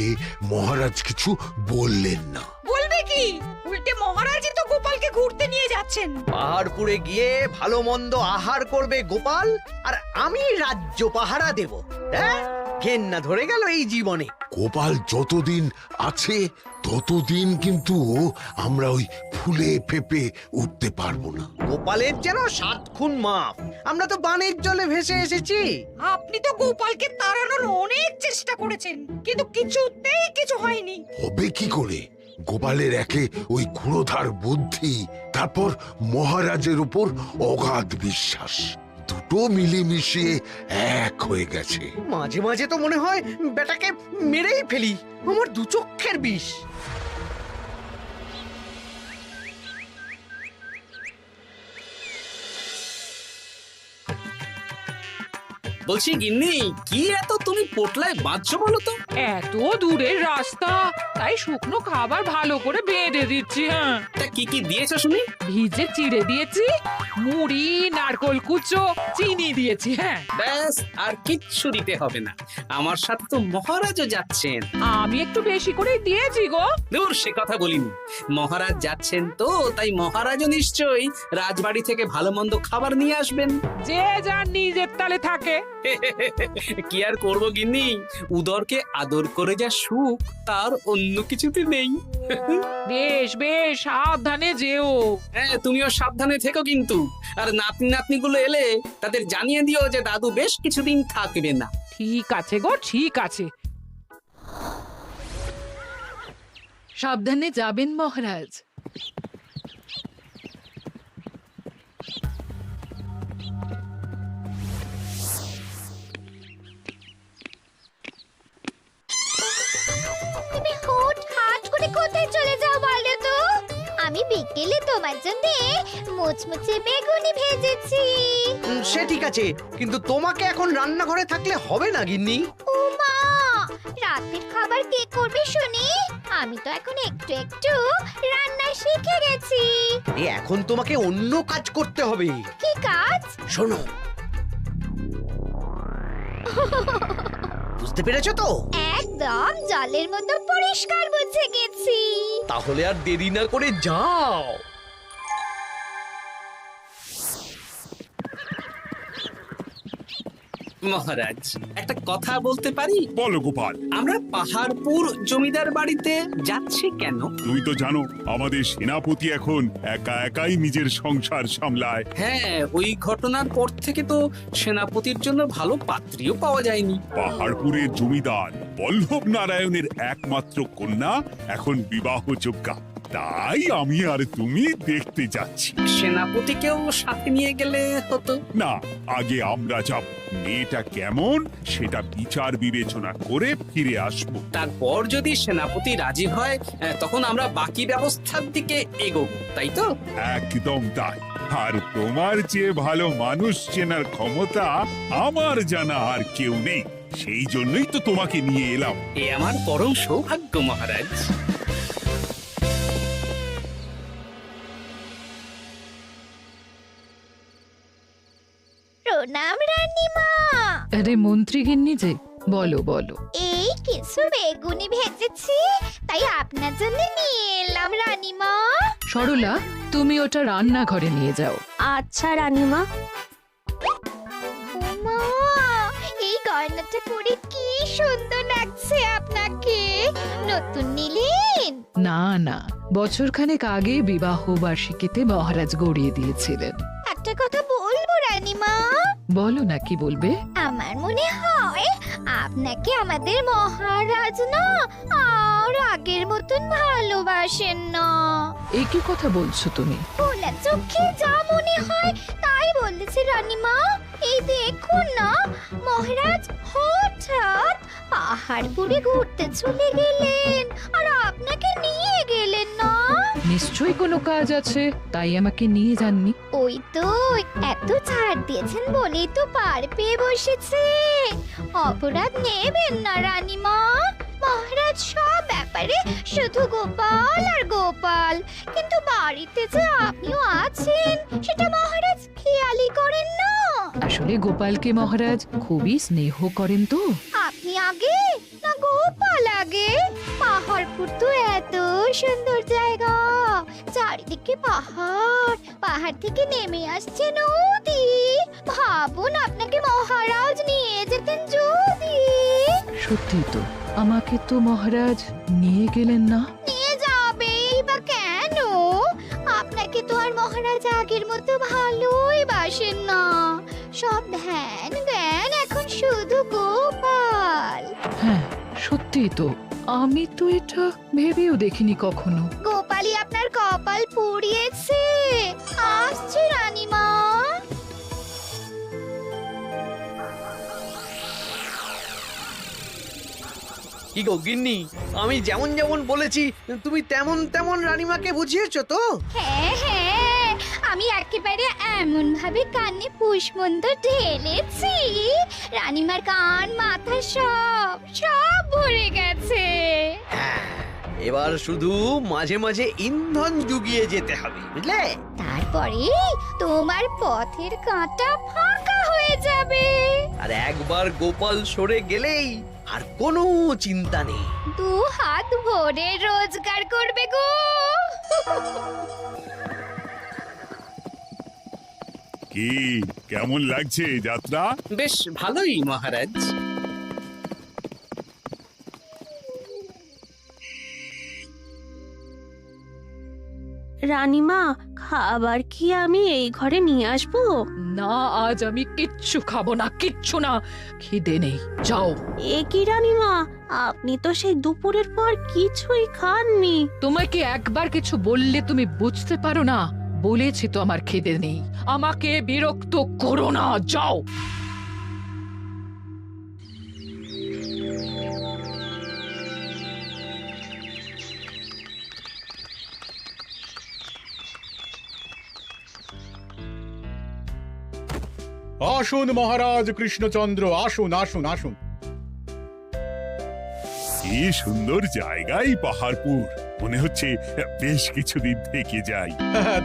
মহারাজ কিছু বললেন না। বলবে কি? উল্টে মহারাজই তো গোপালকে ঘুরতে নিয়ে যাচ্ছেন। পাহাড়পুরে গিয়ে ভালো মন্দ আহার করবে গোপাল, আর আমি রাজ্য পাহারা দেব। হ্যাঁ, ঘেন্না ধরে গেল এই জীবনে। গোপাল যতদিন আছে ততদিন কিন্তু আমরা ওই ফুলে ফেপে উঠতে পারবো না। গোপালের যেন 7 খুন মাপ। আমরা তো বানের জলে ভেসে এসেছি। আপনি তো গোপালকে তাড়ানোর অনেক চেষ্টা করেছেন, কিন্তু কিছুতেই কিছু হয়নি। হবে কি করে? গোপালের একে ওই ক্ষুরোধার বুদ্ধি, তারপর মহারাজের উপর অগাধ বিশ্বাস, দুটো মিলেমিশে এক হয়ে গেছে। মাঝে মাঝে তো মনে হয় বেটাকে মেরেই ফেলি। আমার দু চক্ষের বিষ। বলছি গিন্নি, কি এত তুমি পোটলায় বাঁধছো বলো তো? এত দূরের রাস্তা, তাই শুকনো খাবার ভালো করে বেঁধে দিচ্ছি। হ্যাঁ, তা কি কি দিয়েছো শুনি? ভিজে চিড়ে দিয়েছি, মুড়ি, নারকোল কুচো, চিনি দিয়েছি। হ্যাঁ, ব্যাস, আর কিচ্ছু দিতে হবে না। আমার সাথে তো মহারাজও যাচ্ছেন। আমি একটু বেশি করেই দিয়েছি গো। দূর, সে কথা বলিনি। মহারাজ যাচ্ছেন তো, তাই মহারাজও নিশ্চয়ই রাজবাড়ি থেকে ভালো মন্দ খাবার নিয়ে আসবেন। যে যার নিজের তালে থাকে। কি আর করবো গিন্নি, উদরকে আদর করে যা সুখ তার অন্য কিছুতে নেই। বেশ বেশ সাবধানে যেও। হ্যাঁ, তুমিও সাবধানে থেকো কিন্তু। আর নাতনি নাতনিগুলো এলে তাদের জানিয়ে দিও যে দাদু বেশ কিছুদিন থাকবে না। ঠিক আছে গো, ঠিক আছে। সাবধানে যাবেন মহারাজ। তুমি হুটহাট করে কোথায় চলে যাও বলো তো? আমি বিকেলে তোমার জন্য মুচমুচে বেগুনি ভেজেছি। সে ঠিক আছে, কিন্তু তোমাকে এখন রান্নাঘরে থাকলে হবে না গিন্নি। ও মা, রাতের খাবার কে করবে শুনি? আমি তো এখন একটু একটু রান্না শিখে গেছি। এখন তোমাকে অন্য কাজ করতে হবে। কি কাজ? শোনো, বুঝতে পেরেছো তো? একদম জলের মতো পরিষ্কার বুঝে গেছি। তাহলে আর দেরি না করে যাও। মহারাজ, একটা কথা বলতে পারি? বলো গোপাল। আমরা পাহাড়পুর জমিদার বাড়িতে যাচ্ছি কেন? তুমি তো জানো আমাদের সেনাপতি এখন একা একাই নিজের সংসার সামলায়। হ্যাঁ, ওই ঘটনার পর থেকে তো সেনাপতির জন্য ভালো পাত্রীও পাওয়া যায়নি। পাহাড়পুরের জমিদার বল্লভ নারায়ণের একমাত্র কন্যা এখন বিবাহযোগ্যা, তাই আমি আর তুমি দেখতে যাচ্ছি। সেনাপতিকেও সাথে নিয়ে গেলে হতো। না, আগে আমরা যাব, মেয়েটা কেমন সেটা বিচার বিবেচনা করে ফিরে আসবো। তারপর যদি সেনাপতি রাজি হয় তখন আমরা বাকি ব্যবস্থার দিকে এগোবো, তাই তো? একদম তাই। আর তোমার চেয়ে ভালো মানুষ চেনার ক্ষমতা আমার জানা আর কেউ নেই, সেই জন্যই তো তোমাকে নিয়ে এলাম। এ আমার পরম সৌভাগ্য মহারাজ। প্রণাম রানীমা। আরে মন্ত্রী গিন্নি যে, বলো বলো। এই কিছু বেগুনি ভেজেছি, তাই আপনার জন্য নিয়ে এলাম রানীমা। সরলা, তুমি ওটা রান্নাঘরে নিয়ে যাও। আচ্ছা রানীমা। ওমা, এই গয়নাটা পরে কি সুন্দর লাগছে আপনাকে। নতুন নিলেন? না না, বছরখানেক আগে বিবাহ বার্ষিকীতে মহারাজ গড়িয়ে দিয়েছিলেন। একটা কথা বলবো রানীমা? বলো না, কি বলবে? আমার মনে হয় আপনাকে আমাদের মহারাজ না আর আগের মতন ভালোবাসেন না। এই কি কথা বলছো তুমি? খোলা চোখে যা মনে হয় তাই বলেছে রানীমা। এই দেখুন না, মহারাজ হঠাৎ পাহাড়পুরে ঘুরতে চলে গেলেন আর আপনাকে নিয়ে গেলেন না। নিশ্চয়ই কোনো কাজ আছে, তাই আমাকে নিয়ে যাননি। ওই তো, এত ছাড় দিয়েছেন বলেই তো পার পেয়ে বসেছে। অপরাধ নেবেন না রানীমা। মহারাজ সব ব্যাপারে শুধু গোপাল আর গোপাল, কিন্তু বাড়িতে যে আপনিও আছেন সেটা মহারাজ খেয়ালই করেন না। আসলে গোপালকে মহারাজ খুবই স্নেহ করেন তো। আপনি আগে না গোপাল আগে? পাহাড়পুর তো এত সুন্দর জায়গা, চারিদিকে পাহাড়, পাহাড় থেকে নেমে আসছে নদী। ভাবুন আপনাকে মহারাজ নিয়ে যেতেন যদি। সত্যি তো, আমাকে তো মহারাজ নিয়ে গেলেন না। নিয়ে যাবেই বা কেন? আপনাকে তো আর মহারাজ আগের মতো ভালোই বাসেন না। সব ধ্যান জ্ঞান এখন শুধু গোপাল। হ্যাঁ সত্যি তো, আমি তো এটা ভেবেও দেখিনি কখনো। গোপালই আপনার কপাল পুড়িয়েছে। আসছে রানীমা। কি গো গিন্নি, আমি যেমন যেমন বলেছি তুমি তেমন তেমন রানীমাকে বুঝিয়েছো তো? হ্যাঁ হ্যাঁ, আমি একেবারে এমন ভাবে কানে পুষ্পন্ত ঢেলেছি, রানীমার কান মাথা সব সব ভরে গেছে। এবার শুধু মাঝে মাঝে ইন্ধন জুগিয়ে যেতে হবে, বুঝলে? তারপরে তোমার পথের কাঁটা ফাঁকা হয়ে যাবে। আর একবার গোপাল সরে গেলেই আর কোনো চিন্তা নেই। দু হাত ভরে রোজগার করবে গো। কি কেমন লাগছে যাত্রা? বেশ ভালোই মহারাজ। রানীমা, খাবার কি আমি এই ঘরে নিয়ে আসবো? না, আজ আমি কিচ্ছু খাবো না, কিচ্ছু না, খিদে নেই, যাও। এ কি রানীমা, আপনি তো সেই দুপুরের পর কিছুই খাননি। তোমাকে একবার কিছু বললে তুমি বুঝতে পারো না? বলেছি তো আমার খিদে নেই, আমাকে বিরক্ত করো না, যাও। আসুন মহারাজ কৃষ্ণচন্দ্র, আসুন আসুন আসুন। কি সুন্দর জায়গায় পাহাড়পুর, মনে হচ্ছে বেশ কিছুদিন থেকে যাই।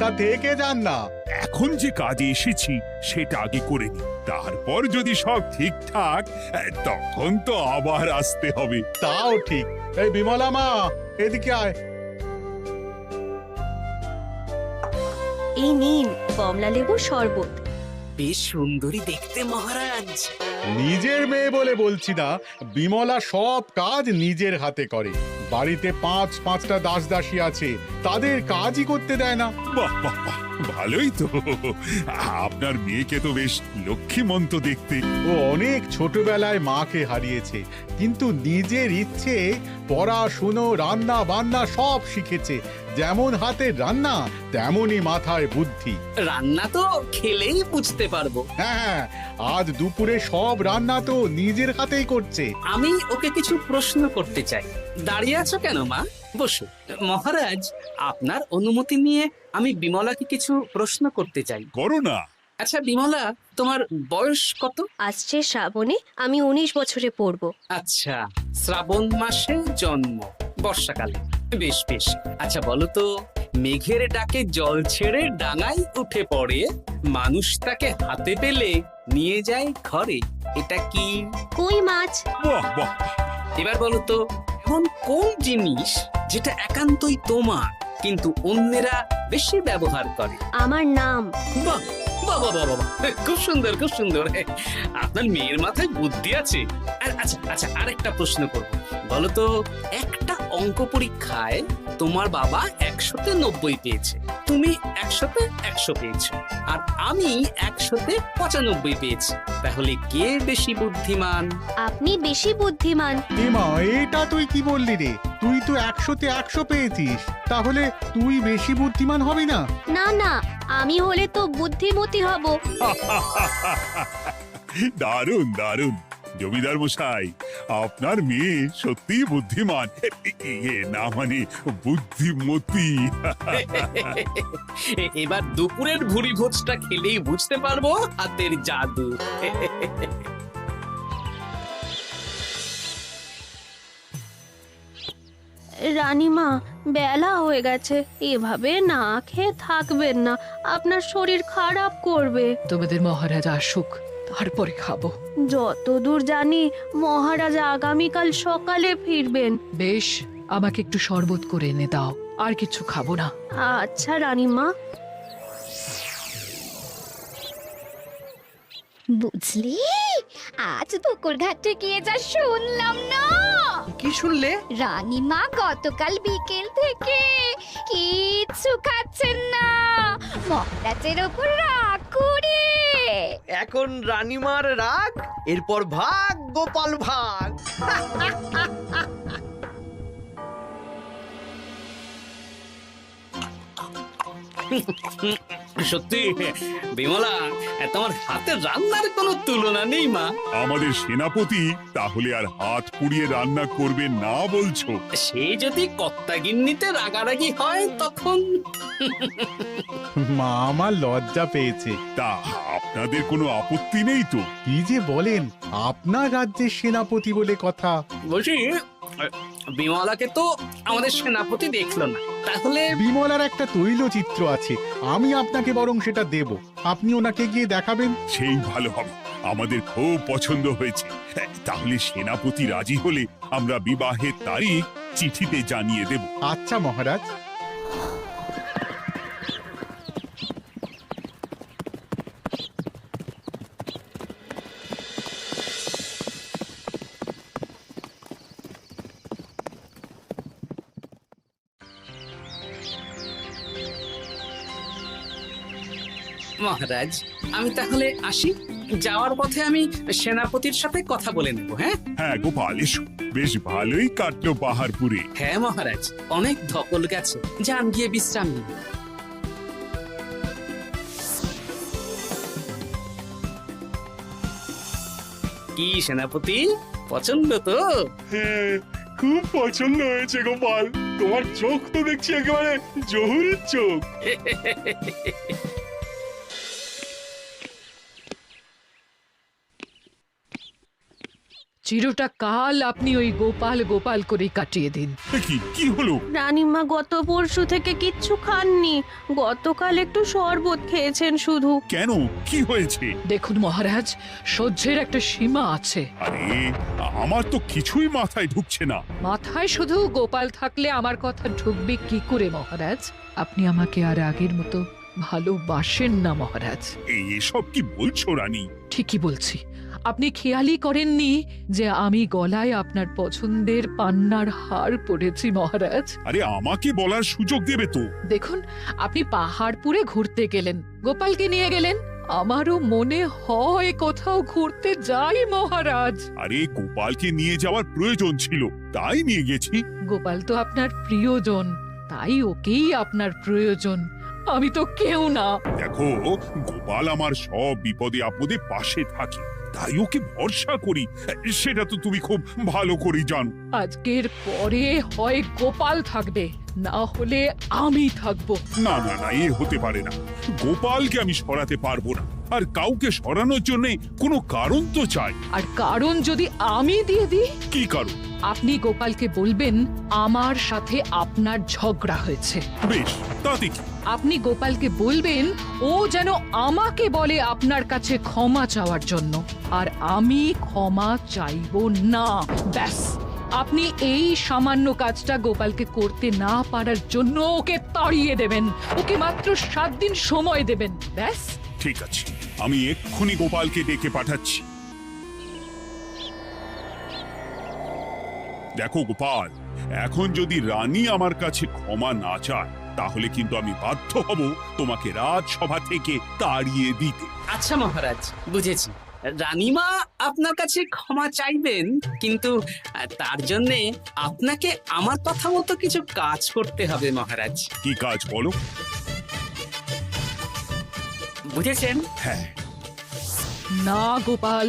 তা থেকে যান না। এখন যে কাজে এসেছি সেটা আগে করে নি, তারপর যদি সব ঠিকঠাক, তখন তো আবার আসতে হবে। তাও ঠিক। এই বিমলা মা, এদিকে আয়। এই নিন কমলা লেবুর শরবত। বেশ সুন্দরী দেখতে মহারাজ। নিজের মেয়ে বলে বলছি না, বিমলা সব কাজ নিজের হাতে করে। বাড়িতে পাঁচটা দাস দাসী আছে, তাদের কাজই করতে দেয় না। বাহ বাহ বাহ, ভালোই তো। আপনার মেয়েকে তো বেশ লক্ষ্মীমন্ত দেখতে। ও অনেক ছোটবেলায় মাকে হারিয়েছে, কিন্তু নিজের ইচ্ছে পড়াশুনো, রান্না বান্না সব শিখেছে। যেমন হাতের রান্না, তেমনই মাথায় বুদ্ধি। রান্না তো খেলেই বুঝতে পারবো। হ্যাঁ, আজ দুপুরে সব রান্না তো নিজের হাতেই করছে। আমি ওকে কিছু প্রশ্ন করতে চাই। দাঁড়িয়ে আছো কেন মা? বসো। মহারাজ, আপনার অনুমতি নিয়ে আমি বিমলাকে কিছু প্রশ্ন করতে চাই। করো না। আচ্ছা বিমলা, তোমার বয়স কত? আসছে শ্রাবণে আমি 19 বছরে পড়ব। আচ্ছা, শ্রাবণ মাসে জন্ম, বর্ষাকালে। বেশ বেশ। আচ্ছা বলো তো, মেঘের ডাকে জল ছেড়ে ডাঙায় উঠে পড়ে, মানুষ তাকে হাতে পেলে নিয়ে যায় ঘরে, এটা কি? কই মাছ। বাহ বাহ। এবার বলো তো, এমন কোন জিনিস যেটা একান্তই তোমার কিন্তু অন্যেরা বেশি ব্যবহার করে? আমার নাম। বাহ বাবা বাবা, খুব সুন্দর খুব সুন্দর। আপনার মেয়ের মাথায় বুদ্ধি আছে। আচ্ছা আচ্ছা, আরেকটা প্রশ্ন করব। বলো তো, একটা অঙ্ক পরীক্ষায় তোমার বাবা 100-তে 90 পেয়েছে, তুমি 100-তে 100 পেয়েছো, আর আমি 100-তে 95 পেয়েছি, তাহলে কে বেশি বুদ্ধিমান? আপনি বেশি বুদ্ধিমান। মা, এটা তুই কি বললি রে? তুই তো 100-তে 100 পেয়েছিস, তাহলে তুই বেশি বুদ্ধিমান হবি না? না না, আমি হলে তো বুদ্ধিমতী হব। দারুণ দারুণ। জমিদার মশাই, আপনার মেয়ে সত্যি বুদ্ধিমান, না মানে বুদ্ধিমতী। এবার দুপুরের ভুরি ভোজটা খেলেই বুঝতে পারবো হাতের জাদু। রানীমা, বেলা হয়ে গেছে, এভাবে না খেয়ে থাকবেন না, আপনার শরীর খারাপ করবে। তোমাদের মহারাজ আসুক, তারপরে খাবো। যতদূর জানি মহারাজ আগামীকাল সকালে ফিরবেন। বেশ, আমাকে একটু শরবত করে এনে দাও, আর কিছু খাবো না। আচ্ছা রানীমা। বুঝলি, আজ পুকুর ঘাটে গিয়ে যা শুনলাম না। কি শুনলে? রানীমা গতকাল বিকেল থেকে কিচ্ছু খাচ্ছেন না, মহারাজের ওপর রাগ করে। এখন রানীমার রাগ, এরপর ভাগ গোপাল ভাগ। সত্যি বিমলা, তোমার হাতের রান্নার কোনো তুলনা নেই মা। আমাদের সেনাপতি তাহলে আর হাত পুড়িয়ে রান্না করবে না বলছো? সে যদি কর্তাগিন্নিতে রাগারাগি হয় তখন। মা আমার লজ্জা পেয়েছে। তা আপনাদের কোনো আপত্তি নেই তো? কি যে বলেন, আপনার রাজ্যের সেনাপতি বলে কথা। বলছি, বিমলাকে তো আমাদের সেনাপতি দেখলো না, তাহলে? বিমলার একটা তৈলচিত্র আছে, আমি আপনাকে বরং সেটা দেব, আপনি ওনাকে গিয়ে দেখাবেন। সেই ভালো হবে, আমাদের খুব পছন্দ হয়েছে। তাহলে সেনাপতি রাজি হলে আমরা বিবাহের তারিখ চিঠিতে জানিয়ে দেব। আচ্ছা মহারাজ। মহারাজ আমি তাহলে আসি। যাওয়ার পথে আমি সেনাপতির সাথে কথা বলে নেব। হ্যাঁ হ্যাঁ গোপাল, এসো। বেশ ভালোই কাটলো পাহাড়পুরে। হ্যাঁ মহারাজ, অনেক ধকল গেছে, যান গিয়ে বিশ্রাম নিন। কি সেনাপতি, পছন্দ তো? হ্যাঁ, খুব পছন্দ হয়েছে গোপাল। তোমার চোখ তো দেখছি একেবারে জহুরের চোখ। চিরটা কাল আপনি ওই গোপাল গোপাল করে কাটিয়ে দিন। কি হলো? রানীমা গত পরশু থেকে কিচ্ছু খাননি, গতকাল একটু শরবত খেয়েছেন শুধু। কেন, কি হয়েছে? দেখুন মহারাজ, সহ্যের একটা সীমা আছে। আরে আমার তো কিছুই মাথায় ঢুকছে না। মাথায় শুধু গোপাল থাকলে আমার কথা ঢুকবে কি করে মহারাজ? আপনি আমাকে আর আগের মতো ভালোবাসেন না মহারাজ। এসব কি বলছো রানী? ঠিকই বলছি। আপনি খেয়ালই করেননি যে আমি গলায় আপনার পছন্দের পান্নার হার পরেছি মহারাজ? আরে আমাকে বলার সুযোগ দেবে তো। দেখুন, আপনি পাহাড়পুরে ঘুরতে গেলেন, গোপালকে নিয়ে গেলেন। আমারও মনে হয় কোথাও ঘুরতে যাই মহারাজ। আরে গোপালকে নিয়ে যাওয়ার প্রয়োজন ছিল, তাই নিয়ে গেছি। গোপাল তো আপনার প্রিয়জন, তাই ওকেই আপনার প্রয়োজন। আমি তো কেউ না। দেখো, গোপাল আমার সব বিপদে আপদে পাশে থাকে, তাই ওকে ভরসা করি। সেটা তো তুমি খুব ভালো করে জানো। আজকের পরে হয় গোপাল থাকবে, না হলে আমি থাকবো। না না না, এ হতে পারে না। গোপালকে আমি সরাতে পারবো না, আর কাউকে সরানোর জন্য কোনো কারণ তো চাই। আর কারণ যদি আমি দিয়ে দিই? কি কারণ? আপনি গোপালকে বলবেন আমার সাথে আপনার ঝগড়া হয়েছে। বেশ, তাতে কি? আপনি গোপালকে বলবেন ও যেন আমাকে বলে আপনার কাছে ক্ষমা চাওয়ার জন্য, আর আমি ক্ষমা চাইবো না। ব্যাস, আপনি এই সামান্য কাজটা গোপালকে করতে না পারার জন্য ওকে তাড়িয়ে দেবেন। ওকে মাত্র 7 দিন সময় দেবেন, ব্যাস। ঠিক আছে, আমি এক্ষুনি গোপালকে ডেকে পাঠাচ্ছি। দেখো গোপাল, এখন যদি রানী আমার কাছে ক্ষমা না চায়, তাহলে কিন্তু আমি বাধ্য হব তোমাকে রাজসভা থেকে তাড়িয়ে দিতে। আচ্ছা মহারাজ, বুঝেছি। রানীমা আপনার কাছে ক্ষমা চাইবেন, কিন্তু তার জন্য আপনাকে আমার কথা মতো কিছু কাজ করতে হবে মহারাজ। কি কাজ বলো? বুঝেছেন? হ্যাঁ। না গোপাল,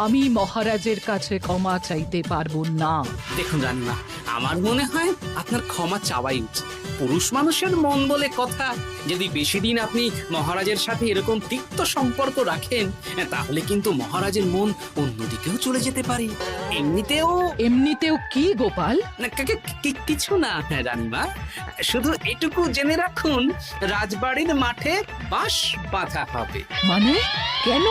আমি মহারাজের কাছে ক্ষমা চাইতে পারবো না। দেখুন রানীমা, আমার মনে হয় আপনার ক্ষমা চাওয়াই উচিত। পুরুষ মানুষের মন বলে কথা, যদি বেশি দিন আপনি মহারাজের সাথে এরকম তিক্ত সম্পর্ক রাখেন, তাহলে কিন্তু মহারাজের মন অন্যদিকেও চলে যেতে পারে। এমনিতেও কি গোপাল? কিছু না রানীমা, শুধু এটুকু জেনে রাখুন, রাজবাড়ির মাঠে বাঁশ বাঁধা হবে। মানে কেন?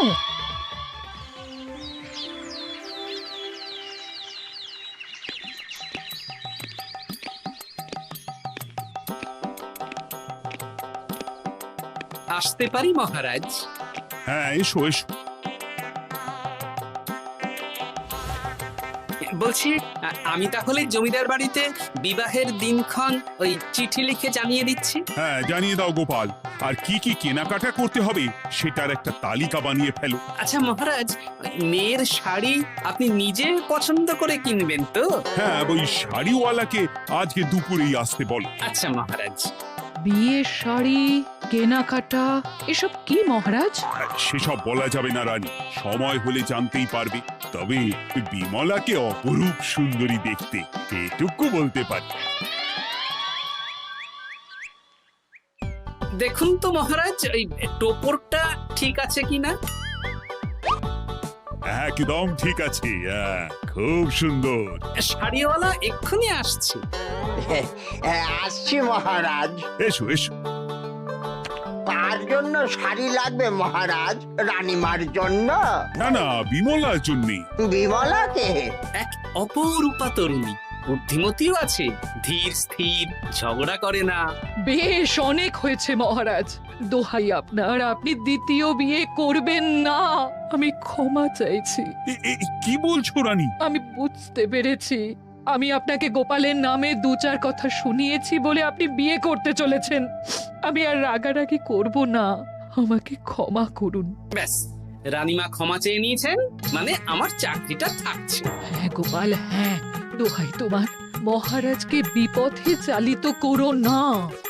আসতে পারি মহারাজ? হ্যাঁ, এসো এসো। বলছি, আমি তাহলে জমিদার বাড়িতে বিবাহের দিনক্ষণ ওই চিঠি লিখে জানিয়ে দিচ্ছি। হ্যাঁ, জানিয়ে দাও গোপাল। আর কি কি কেনাকাটা করতে হবে সেটার একটা তালিকা বানিয়ে ফেলো। আচ্ছা মহারাজ, মেয়ের শাড়ি আপনি নিজে পছন্দ করে কিনবেন তো? হ্যাঁ, ওই শাড়িওয়ালাকে আজকে দুপুরেই আসতে বলো। আচ্ছা মহারাজ। বিয়ের শাড়ি, কেনাকাটা, এসব কি মহারাজ? সেসব বলা যাবে না রানী, সময় হলে জানতেই পারবে। তবে বিমলাকে অপরূপ সুন্দরী দেখতে, এটুকু বলতে পারি। দেখুন তো মহারাজ, ওই টোপরটা ঠিক আছে কিনা? একদম ঠিক আছে, খুব সুন্দর। শাড়িওয়ালা এক্ষুনি আসছে। আসছি মহারাজ। এসো এসো। কার জন্য শাড়ি লাগবে মহারাজ? রানীমার জন্য? না না, বিমলার জন্যে। বিমলাকে? এক অপরূপা তরুণী, বুদ্ধিমতীও আছে, ধীর স্থির, ঝগড়া করে না। বেশ, অনেক হয়েছে মহারাজ। দোহাই আপনার, আপনি দ্বিতীয় বিয়ে করবেন না। আমি ক্ষমা চাইছি। কি বলছো রানী? আমি বুঝতে পেরেছি, আমি আপনাকে গোপালের নামে 2-4 কথা শুনিয়েছি বলে আপনি বিয়ে করতে চলেছেন। আমি আর রাগারাগি করব না। আমাকে ক্ষমা করুন। ব্যাস, রানীমা ক্ষমা চেয়ে নিয়েছেন, মানে আমার চাকরিটা থাকছে। হ্যাঁ গোপাল, হ্যাঁ, দোহাই তোমার, মহারাজকে বিপথে চালিত করো না।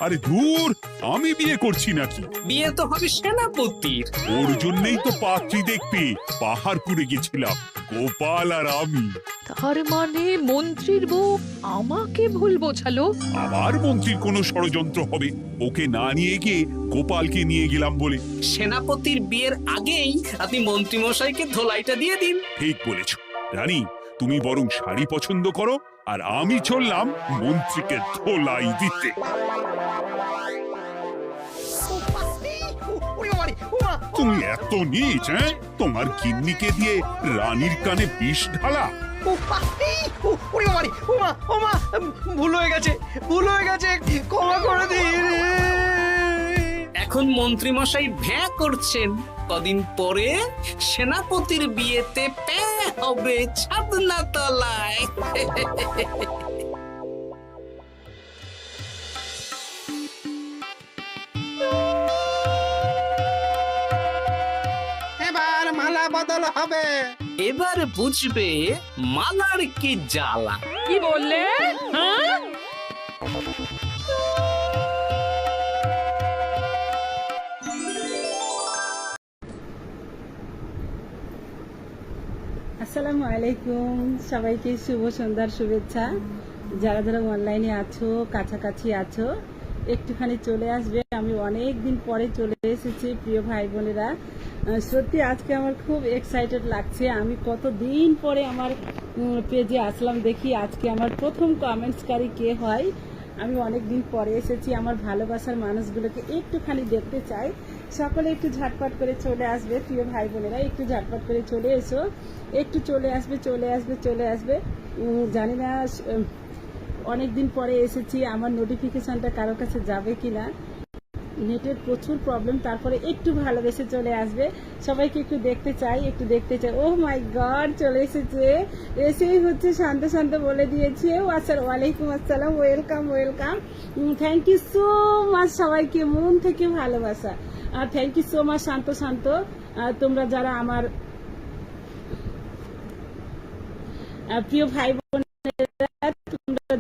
আরে দূর, আমি বিয়ে করছি নাকি? বিয়ে তো হবে সেনাপতির। ওর জন্যই তো পাত্রী দেখতে পাহাড়পুরে গেছিলাম, গোপাল আর আমি। তার মানে মন্ত্রীর বউ আমাকে ভুল বোঝালো? আবার মন্ত্রীর কোনো ষড়যন্ত্র হবে, ওকে না নিয়ে গিয়ে গোপালকে নিয়ে গেলাম বলে। সেনাপতির বিয়ের আগেই আপনি মন্ত্রী মশাইকে ধোলাইটা দিয়ে দিন। ঠিক বলেছ রানী, তুমি বরং শাড়ি পছন্দ করো, আর আমি চললাম মন্ত্রীকে ধোলাই দিতে। তুমি এত নীচ, হ্যাঁ? তোমার গিন্নিকে দিয়ে রানীর কানে বিষ ঢালা। ভুল হয়ে গেছে, ভুল হয়ে গেছে, ক্ষমা করে দিন। এখন মন্ত্রী মশাই ভ্যাঁ করছেন, কদিন পরে সেনাপতির বিয়েতে প্যাঁ হবে ছাদনা তলায়। এবার মালা বদল হবে। এবার বুঝবে মালার কি জ্বালা। কি বললে? হ্যাঁ, আসসালামু আলাইকুম, সবাইকে শুভ সন্ধ্যার শুভেচ্ছা। যারা যারা অনলাইনে আছো, কাছাকাছি আছো, একটুখানি চলে আসবে। আমি অনেক দিন পরে চলে এসেছি প্রিয় ভাই বোনেরা। সত্যি আজকে আমার খুব এক্সাইটেড লাগছে। আমি কতদিন পরে আমার পেজে আসলাম, দেখি আজকে আমার প্রথম কমেন্টসকারী কে হয়। আমি অনেক দিন পরে এসেছি, আমার ভালোবাসার মানুষগুলোকে একটুখানি দেখতে চাই। সকলে একটু ঝটপট করে চলে আসবে প্রিয় ভাই বোনেরা, একটু ঝটপট করে চলে এসো, একটু চলে আসবে চলে আসবে চলে আসবে। জানি না অনেক দিন পরে এসেছি, আমার নোটিফিকেশনটা কারো কাছে যাবে কিনা, নেটের প্রচুর প্রবলেম। তারপরে একটু ভালোবেসে চলে আসবে, সবাইকে একটু দেখতে চাই, একটু দেখতে চাই। ও মাই গড, চলে এসেছে, এসেই হচ্ছে শান্ত শান্ত বলে দিয়েছে। ও আচ্ছা, ওয়ালাইকুম আসসালাম, welcome welcome. Thank you so much, সবাইকে মন থেকে ভালোবাসা। আর thank you so much Shanto Shanto, তোমরা যারা আমার প্রিয় ভাই বোনেরা, তোমরা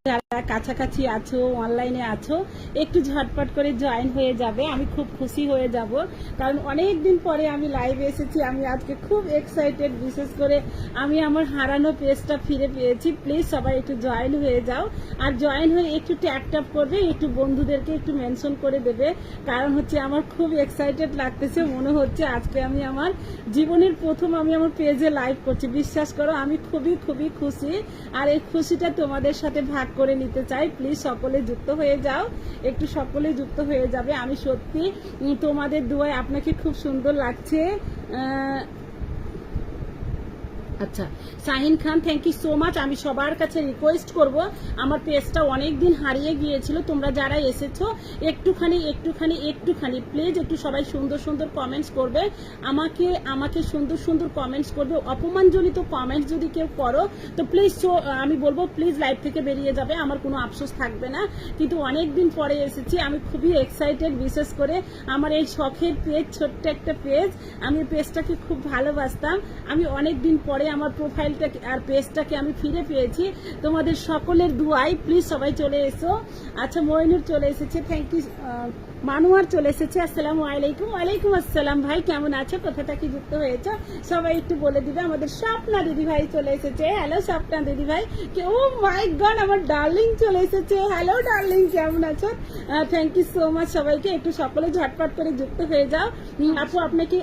যারা কাছাকাছি আছো, অনলাইনে আছো, একটু ঝটপট করে জয়েন হয়ে যাবে। আমি খুব খুশি হয়ে যাব, কারণ অনেক দিন পরে আমি লাইভে এসেছি। আমি আজকে খুব এক্সাইটেড, বিশেষ করে আমি আমার হারানো পেজটা ফিরে পেয়েছি। প্লিজ সবাই একটু জয়েন হয়ে যাও, আর জয়েন হয়ে একটু ট্যাপ ট্যাপ করবে, একটু বন্ধুদেরকে একটু মেনশন করে দেবে। কারণ হচ্ছে আমার খুব এক্সাইটেড লাগতেছে, মনে হচ্ছে আজকে আমি আমার জীবনের প্রথম আমি আমার পেজে লাইভ করছি। বিশ্বাস করো, আমি খুবই খুবই খুশি, আর এই খুশিটা তোমাদের সাথে ভাগ করে নিতে চাই। প্লিজ সকলে যুক্ত হয়ে যাও, একটু সকলে যুক্ত হয়ে যাবে। আমি সত্যি তোমাদের দোয়ায় আপনাকে খুব সুন্দর লাগছে। আচ্ছা, শাহিন খান, থ্যাংক ইউ সো মাচ। আমি সবার কাছে রিকোয়েস্ট করব, আমার পেজটা অনেক দিন হারিয়ে গিয়েছিল। তোমরা যারা এসেছো একটুখানি একটুখানি একটুখানি প্লিজ একটু সবাই সুন্দর সুন্দর কমেন্টস করবে, আমাকে সুন্দর সুন্দর কমেন্টস করবে। অপমানজনিত কমেন্টস যদি কেউ করো তো প্লিজ, আমি বলবো প্লিজ লাইভ থেকে বেরিয়ে যাবে, আমার কোনো আফসোস থাকবে না। কিন্তু অনেক দিন পরে এসেছি, আমি খুবই এক্সাইটেড। বিশেষ করে আমার এই শখের পেজ, ছোট্ট একটা পেজ, আমি পেজটাকে খুব ভালোবাসতাম। আমি অনেক দিন পরে আমার প্রোফাইলটাকে আর পেজটাকে আমি ফিরে পেয়েছি তোমাদের সকলের দুয়ায়। প্লিজ সবাই চলে এসো। আচ্ছা, মইনুর চলে এসেছে, থ্যাংক ইউ। মানুয়ার চলে এসেছে, আসসালামু আলাইকুম। ওয়ালাইকুম আসসালাম ভাই, কেমন আছো, কোথা থেকে যুক্ত হয়েছো সবাই একটু বলে দিবে। আমাদের স্বপ্না দিদি ভাই চলে এসেছে, হ্যালো স্বপ্না দিদি ভাই। ও মাই গড, আমার ডার্লিং চলে এসেছে, হ্যালো ডার্লিং, কেমন আছো? থ্যাংক ইউ সো মাচ সবাইকে, একটু সকলে ঝটপট করে যুক্ত হয়ে যাও। আপু আপনাকে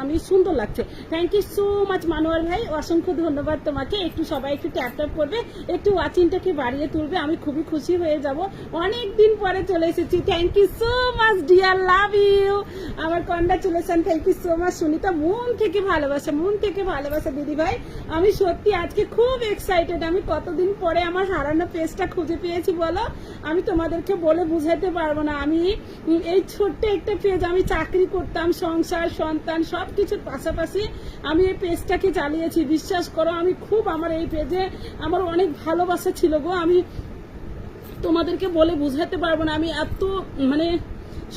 আমি সুন্দর লাগছে, থ্যাংক ইউ সো মাচ মানুয়ার ভাই, অসংখ্য ধন্যবাদ তোমাকে। একটু সবাই একটু ট্যাপ ট্যাপ করবে, একটু ওয়াচিংটাকে বাড়িয়ে তুলবে, আমি খুবই খুশি হয়ে যাব। অনেক দিন পরে চলে এসেছি, thank you so much dear, love you, আমার congratulation, thank you so much Sunita, মন থেকে ভালোবাসা, মন থেকে ভালোবাসা দিদি ভাই। আমি সত্যি আজকে খুব এক্সাইটেড, আমি কতদিন পরে আমার হারানো পেজটা খুঁজে পেয়েছি বলো, আমি তোমাদেরকে বলে বুঝাতে পারবো না। আমি এই ছোট্ট একটা পেজ, আমি চাকরি করতাম, সংসার সন্তান সব কিছুর পাশাপাশি আমি এই পেজটাকে চালিয়েছি। বিশ্বাস করো, আমি খুব আমার এই পেজে আমার অনেক ভালোবাসা ছিল গো, আমি তোমাদেরকে বলে বুঝাতে পারবো না। আমি এত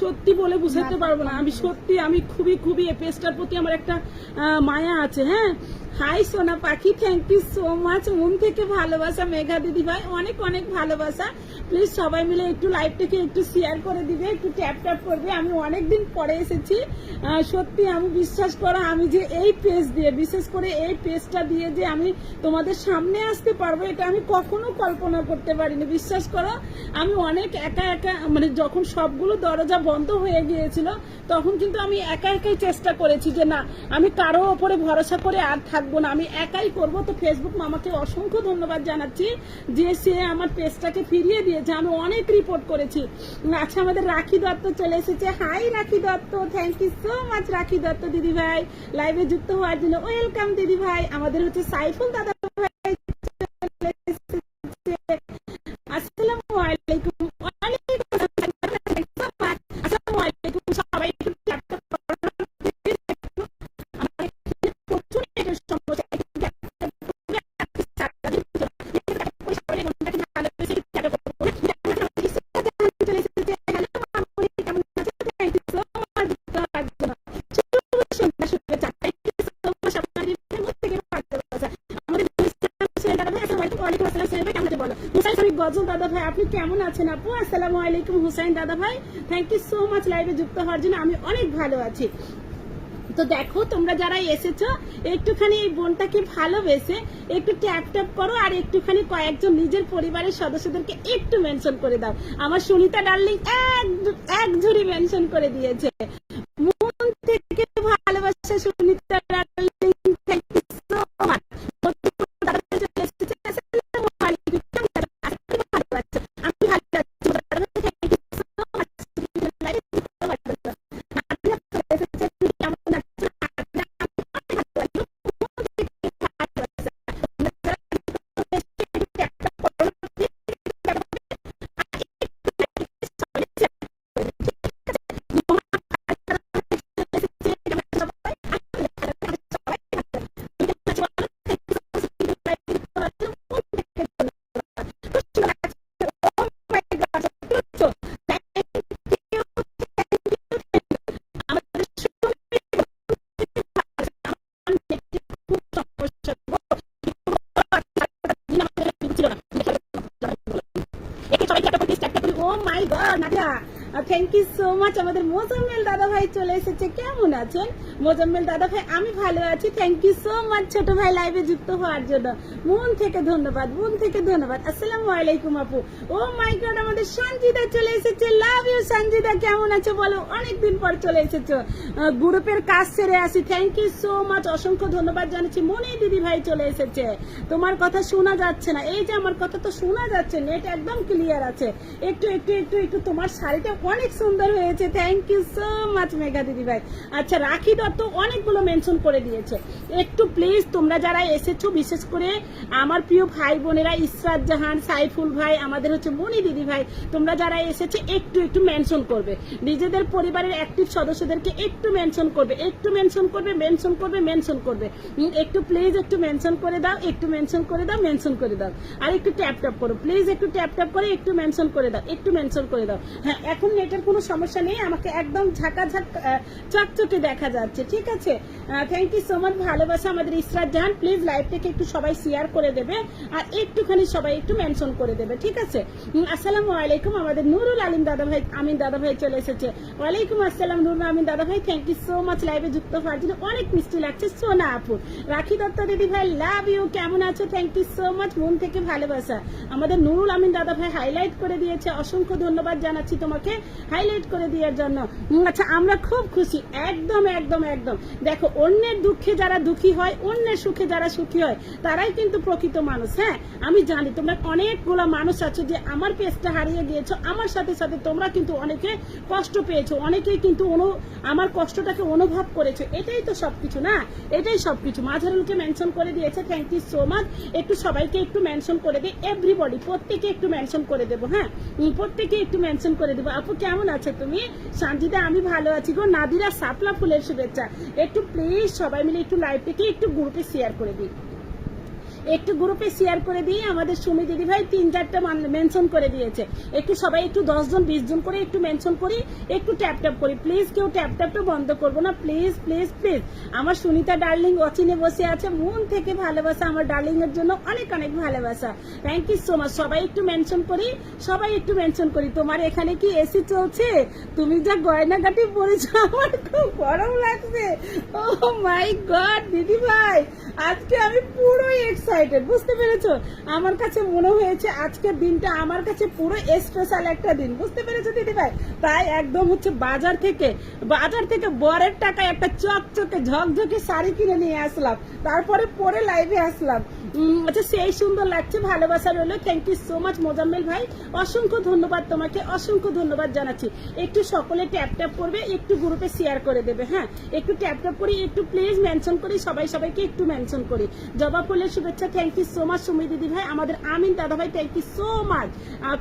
সত্যি বলে বুঝাতে পারবো না। আমি সত্যি আমি খুবই খুবই এই পেজটার প্রতি আমার একটা মায়া আছে। হ্যাঁ, হাই সোনা পাখি, থ্যাংক ইউ সো মাচ, মন থেকে ভালোবাসা মেঘা দিদি ভাই, অনেক অনেক ভালোবাসা। প্লিজ সবাই মিলে একটু লাইভটাকে একটু শেয়ার করে দিবে, একটু ট্যাপ ট্যাপ করবে। আমি অনেকদিন পরে এসেছি, সত্যি আমি বিশ্বাস করো আমি যে এই পেজ দিয়ে, বিশেষ করে এই পেজটা দিয়ে যে আমি তোমাদের সামনে আসতে পারবো এটা আমি কখনো কল্পনা করতে পারিনি। বিশ্বাস করো আমি অনেক একা একা, মানে যখন সবগুলো দরজা বন্ধ হয়ে গিয়েছিল তখন কিন্তু আমি একা একাই চেষ্টা করেছি যে না আমি কারো ওপরে ভরসা করে আর থাকবো না, আমি একাই করব। তো ফেসবুক মামাকে অসংখ্য ধন্যবাদ জানাচ্ছি যে সে আমার পেজটাকে ফিরিয়ে দিয়েছে। আমি অনেক রিপোর্ট করেছি। আচ্ছা, আমাদের রাখি দত্ত চলে এসেছে। Hi Rakhi Dutta, thank you so much Rakhi Dutta দিদি ভাই লাইভে যুক্ত হওয়ার জন্য। ওয়েলকাম দিদি ভাই। আমাদের হচ্ছে সাইফুল দাদা ভাই চলে এসেছে। আসসালামু আলাইকুম। আসসালামু আলাইকুম সবাই। গজল দাদা ভাই আপনি কেমন আছেন আপু? আসসালামু আলাইকুম হুসাইন দাদা ভাই, থ্যাংক ইউ সো মাচ লাইভে যুক্ত হওয়ার জন্য। আমি অনেক ভালো আছি। তো দেখো তোমরা যারা এসেছো একটুখানি এই বোনটাকে ভালোবেসে একটু ট্যাপ ট্যাপ করো আর একটুখানি কয়েকজন নিজের পরিবারের সদস্যদেরকে একটু মেনশন করে দাও। আমার সুনিতা ডার্লিং এক ঝুড়ি মেনশন করে দিয়েছে। মন থেকে ভালোবাসা Sunita darling, thank you so much. Thank you so much. আমাদের মোজাম্মেল দাদা ভাই চলে এসেছে। কেমন আছেন মোজাম্মেল দাদা ভাই? আমি ভালো আছি, থ্যাংক ইউ সো মাচ ছোট ভাই লাইভে যুক্ত হওয়ার জন্য। মন থেকে ধন্যবাদ, মন থেকে ধন্যবাদ। আসসালামু আলাইকুম আপু। ও মাই গড, আমাদের সঞ্জিদা চলে এসেছে। লাভ ইউ সঞ্জিদা, কেমন আছো বলো? অনেকদিন পর চলে এসেছো। গ্রুপের কাজ সেরে আসি, থ্যাংক ইউ সো মাচ, অসংখ্য ধন্যবাদ জানাচ্ছি। মনি দিদি ভাই চলে এসেছে। তোমার কথা শোনা যাচ্ছে না, এই যে আমার কথা তো শোনা যাচ্ছে, নেট একদম ক্লিয়ার আছে। একটু একটু একটু একটু তোমার শাড়িটা অনেক সুন্দর হয়েছে, thank you so much Megha দিদি ভাই। আচ্ছা, রাখি দত্ত অনেকগুলো মেনশন করে দিয়েছে। একটু প্লিজ তোমরা যারা এসেছো, বিশেষ করে আমার প্রিয় ভাই বোনেরা ইসরাত জাহান, সাইফুল ভাই, আমাদের হচ্ছে মনি দিদি ভাই, তোমরা যারা এসেছে একটু একটু মেনশন করবে। নিজেদের পরিবারের অ্যাক্টিভ সদস্যদেরকে একটু মেনশন করবে, একটু মেনশন করবে, মেনশন করবে, মেনশন করবে। একটু প্লিজ একটু মেনশন করে দাও, একটু মেনশন করে দাও, মেনশন করে দাও। আর একটু ট্যাপ ট্যাপ করো প্লিজ, একটু ট্যাপ ট্যাপ করে একটু মেনশন করে দাও, একটু মেনশন করে দাও। হ্যাঁ, এখন নেটের কোনো সমস্যা নেই, আমাকে একদম ঝাঁকাঝাঁক চকচকে দেখা যাচ্ছে, ঠিক আছে? থ্যাংক ইউ সো মাচ ভালোবাসা আমাদের ইসরাত জাহান। প্লিজ লাইভটাকে একটু সবাই শেয়ার করে দেবে আর একটুখানি সবাই একটু মেনশন করে দেবে, ঠিক আছে? আসসালামু আলাইকুম। আমাদের নুরুল আলিম দাদা ভাই, আমিন দাদা ভাই চলে এসেছে। ওয়ালাইকুম আসসালাম নুরুল আমিন দাদা ভাই, থ্যাংক ইউ সো মাচ লাইভে যুক্ত হওয়ার জন্য। অনেক মিষ্টি লাগছে সোনা আপু। রাখি দত্ত দিদি ভাই লাভ ইউ, কেমন আছো? থ্যাংক ইউ সো মাচ, মন থেকে ভালোবাসা। আমাদের নুরুল আমিন দাদা ভাই হাইলাইট করে দিয়েছে, অসংখ্য ধন্যবাদ জানাচ্ছি তোমাকে হাইলাইট করে দেওয়ার জন্য। আচ্ছা, আমরা খুব খুশি, একদম একদম একদম। দেখো, অন্যের দুঃখে যারা দুঃখী হয়, অন্যের সুখে যারা সুখী হয়, তারাই কিন্তু প্রকৃত মানুষ। হ্যাঁ, আমি জানি তোমরা অনেকগুলো মানুষ আছো যে আমার পেজটা হারিয়ে গিয়েছো, আমার সাথে সাথে তোমরা কিন্তু অনেকে কষ্ট পেয়েছো, অনেকেই কিন্তু আমার কষ্টটাকে অনুভব করেছো। এটাই তো সবকিছু না, এটাই সবকিছু। মাঝারুলকে মেনশন করে দিয়েছে, থ্যাংক ইউ সো মাচ। একটু সবাইকে একটু মেনশন করে দিই, এভরিবডি প্রত্যেকে একটু মেনশন করে দেবো। হ্যাঁ, প্রত্যেকে একটু মেনশন করে দেবো। আপু কেমন আছো তুমি? সানজিদা আমি ভালো আছি গো। নাদিরা সাপলা ফুলের শুভেচ্ছা। একটু প্লিজ সবাই মিলে একটু লাইভটাকে একটু গ্রুপে শেয়ার করে দিই, একটু গ্রুপে শেয়ার করে দিয়ে আমাদের সুমি দিদি ভাই 3-4টা মেনশন করে দিয়েছে। একটু সবাই একটু 10 জন 20 জন করে একটু মেনশন করি, একটু ট্যাপ ট্যাপ করি প্লিজ। কেউ ট্যাপ ট্যাপটা বন্ধ করবো না প্লিজ প্লিজ প্লিজ। আমার সুনিতা ডার্লিং অচিনে বসে আছে, মন থেকে ভালোবাসা আমার ডার্লিং এর জন্য, অনেক অনেক ভালোবাসা। Thank you so much. সবাই একটু মেনশন করি, সবাই একটু মেনশন করি। তোমার এখানে কি এসি চলছে? তুমি যা গয়নাগাটি পরেছো আমার খুব গরম লাগছে। ও মাই গড দিদি ভাই, আজকে আমি পুরোই এক্সাইটেড, বুঝতে পেরেছো? আমার কাছে মনে হয়েছে আজকের দিনটা আমার কাছে পুরো স্পেশাল একটা দিন, বুঝতে পেরেছো দিদি ভাই? তাই একদম হচ্ছে বাজার থেকে বরের টাকায় একটা চকচকে ঝকঝকে শাড়ি কিনে নিয়ে আসলাম, তারপরে পরে লাইভে আসলাম। আচ্ছা সেই সুন্দর লাগছে, ভালোবাসা রইলো। Thank you so much Mozammel ভাই, অসংখ্য ধন্যবাদ তোমাকে, অসংখ্য ধন্যবাদ জানাচ্ছি। একটু সকলে ট্যাপ ট্যাপ করবে, একটু গ্রুপে শেয়ার করে দেবে। হ্যাঁ একটু ট্যাপ ট্যাপ করি, একটু প্লিজ মেনশন করি, সবাইকে একটু মেনশন করি। জবা ফুলের শুভেচ্ছা, thank you so much Sumi দিদি ভাই। আমাদের আমিন দাদা ভাই, থ্যাংক ইউ সো মাচ।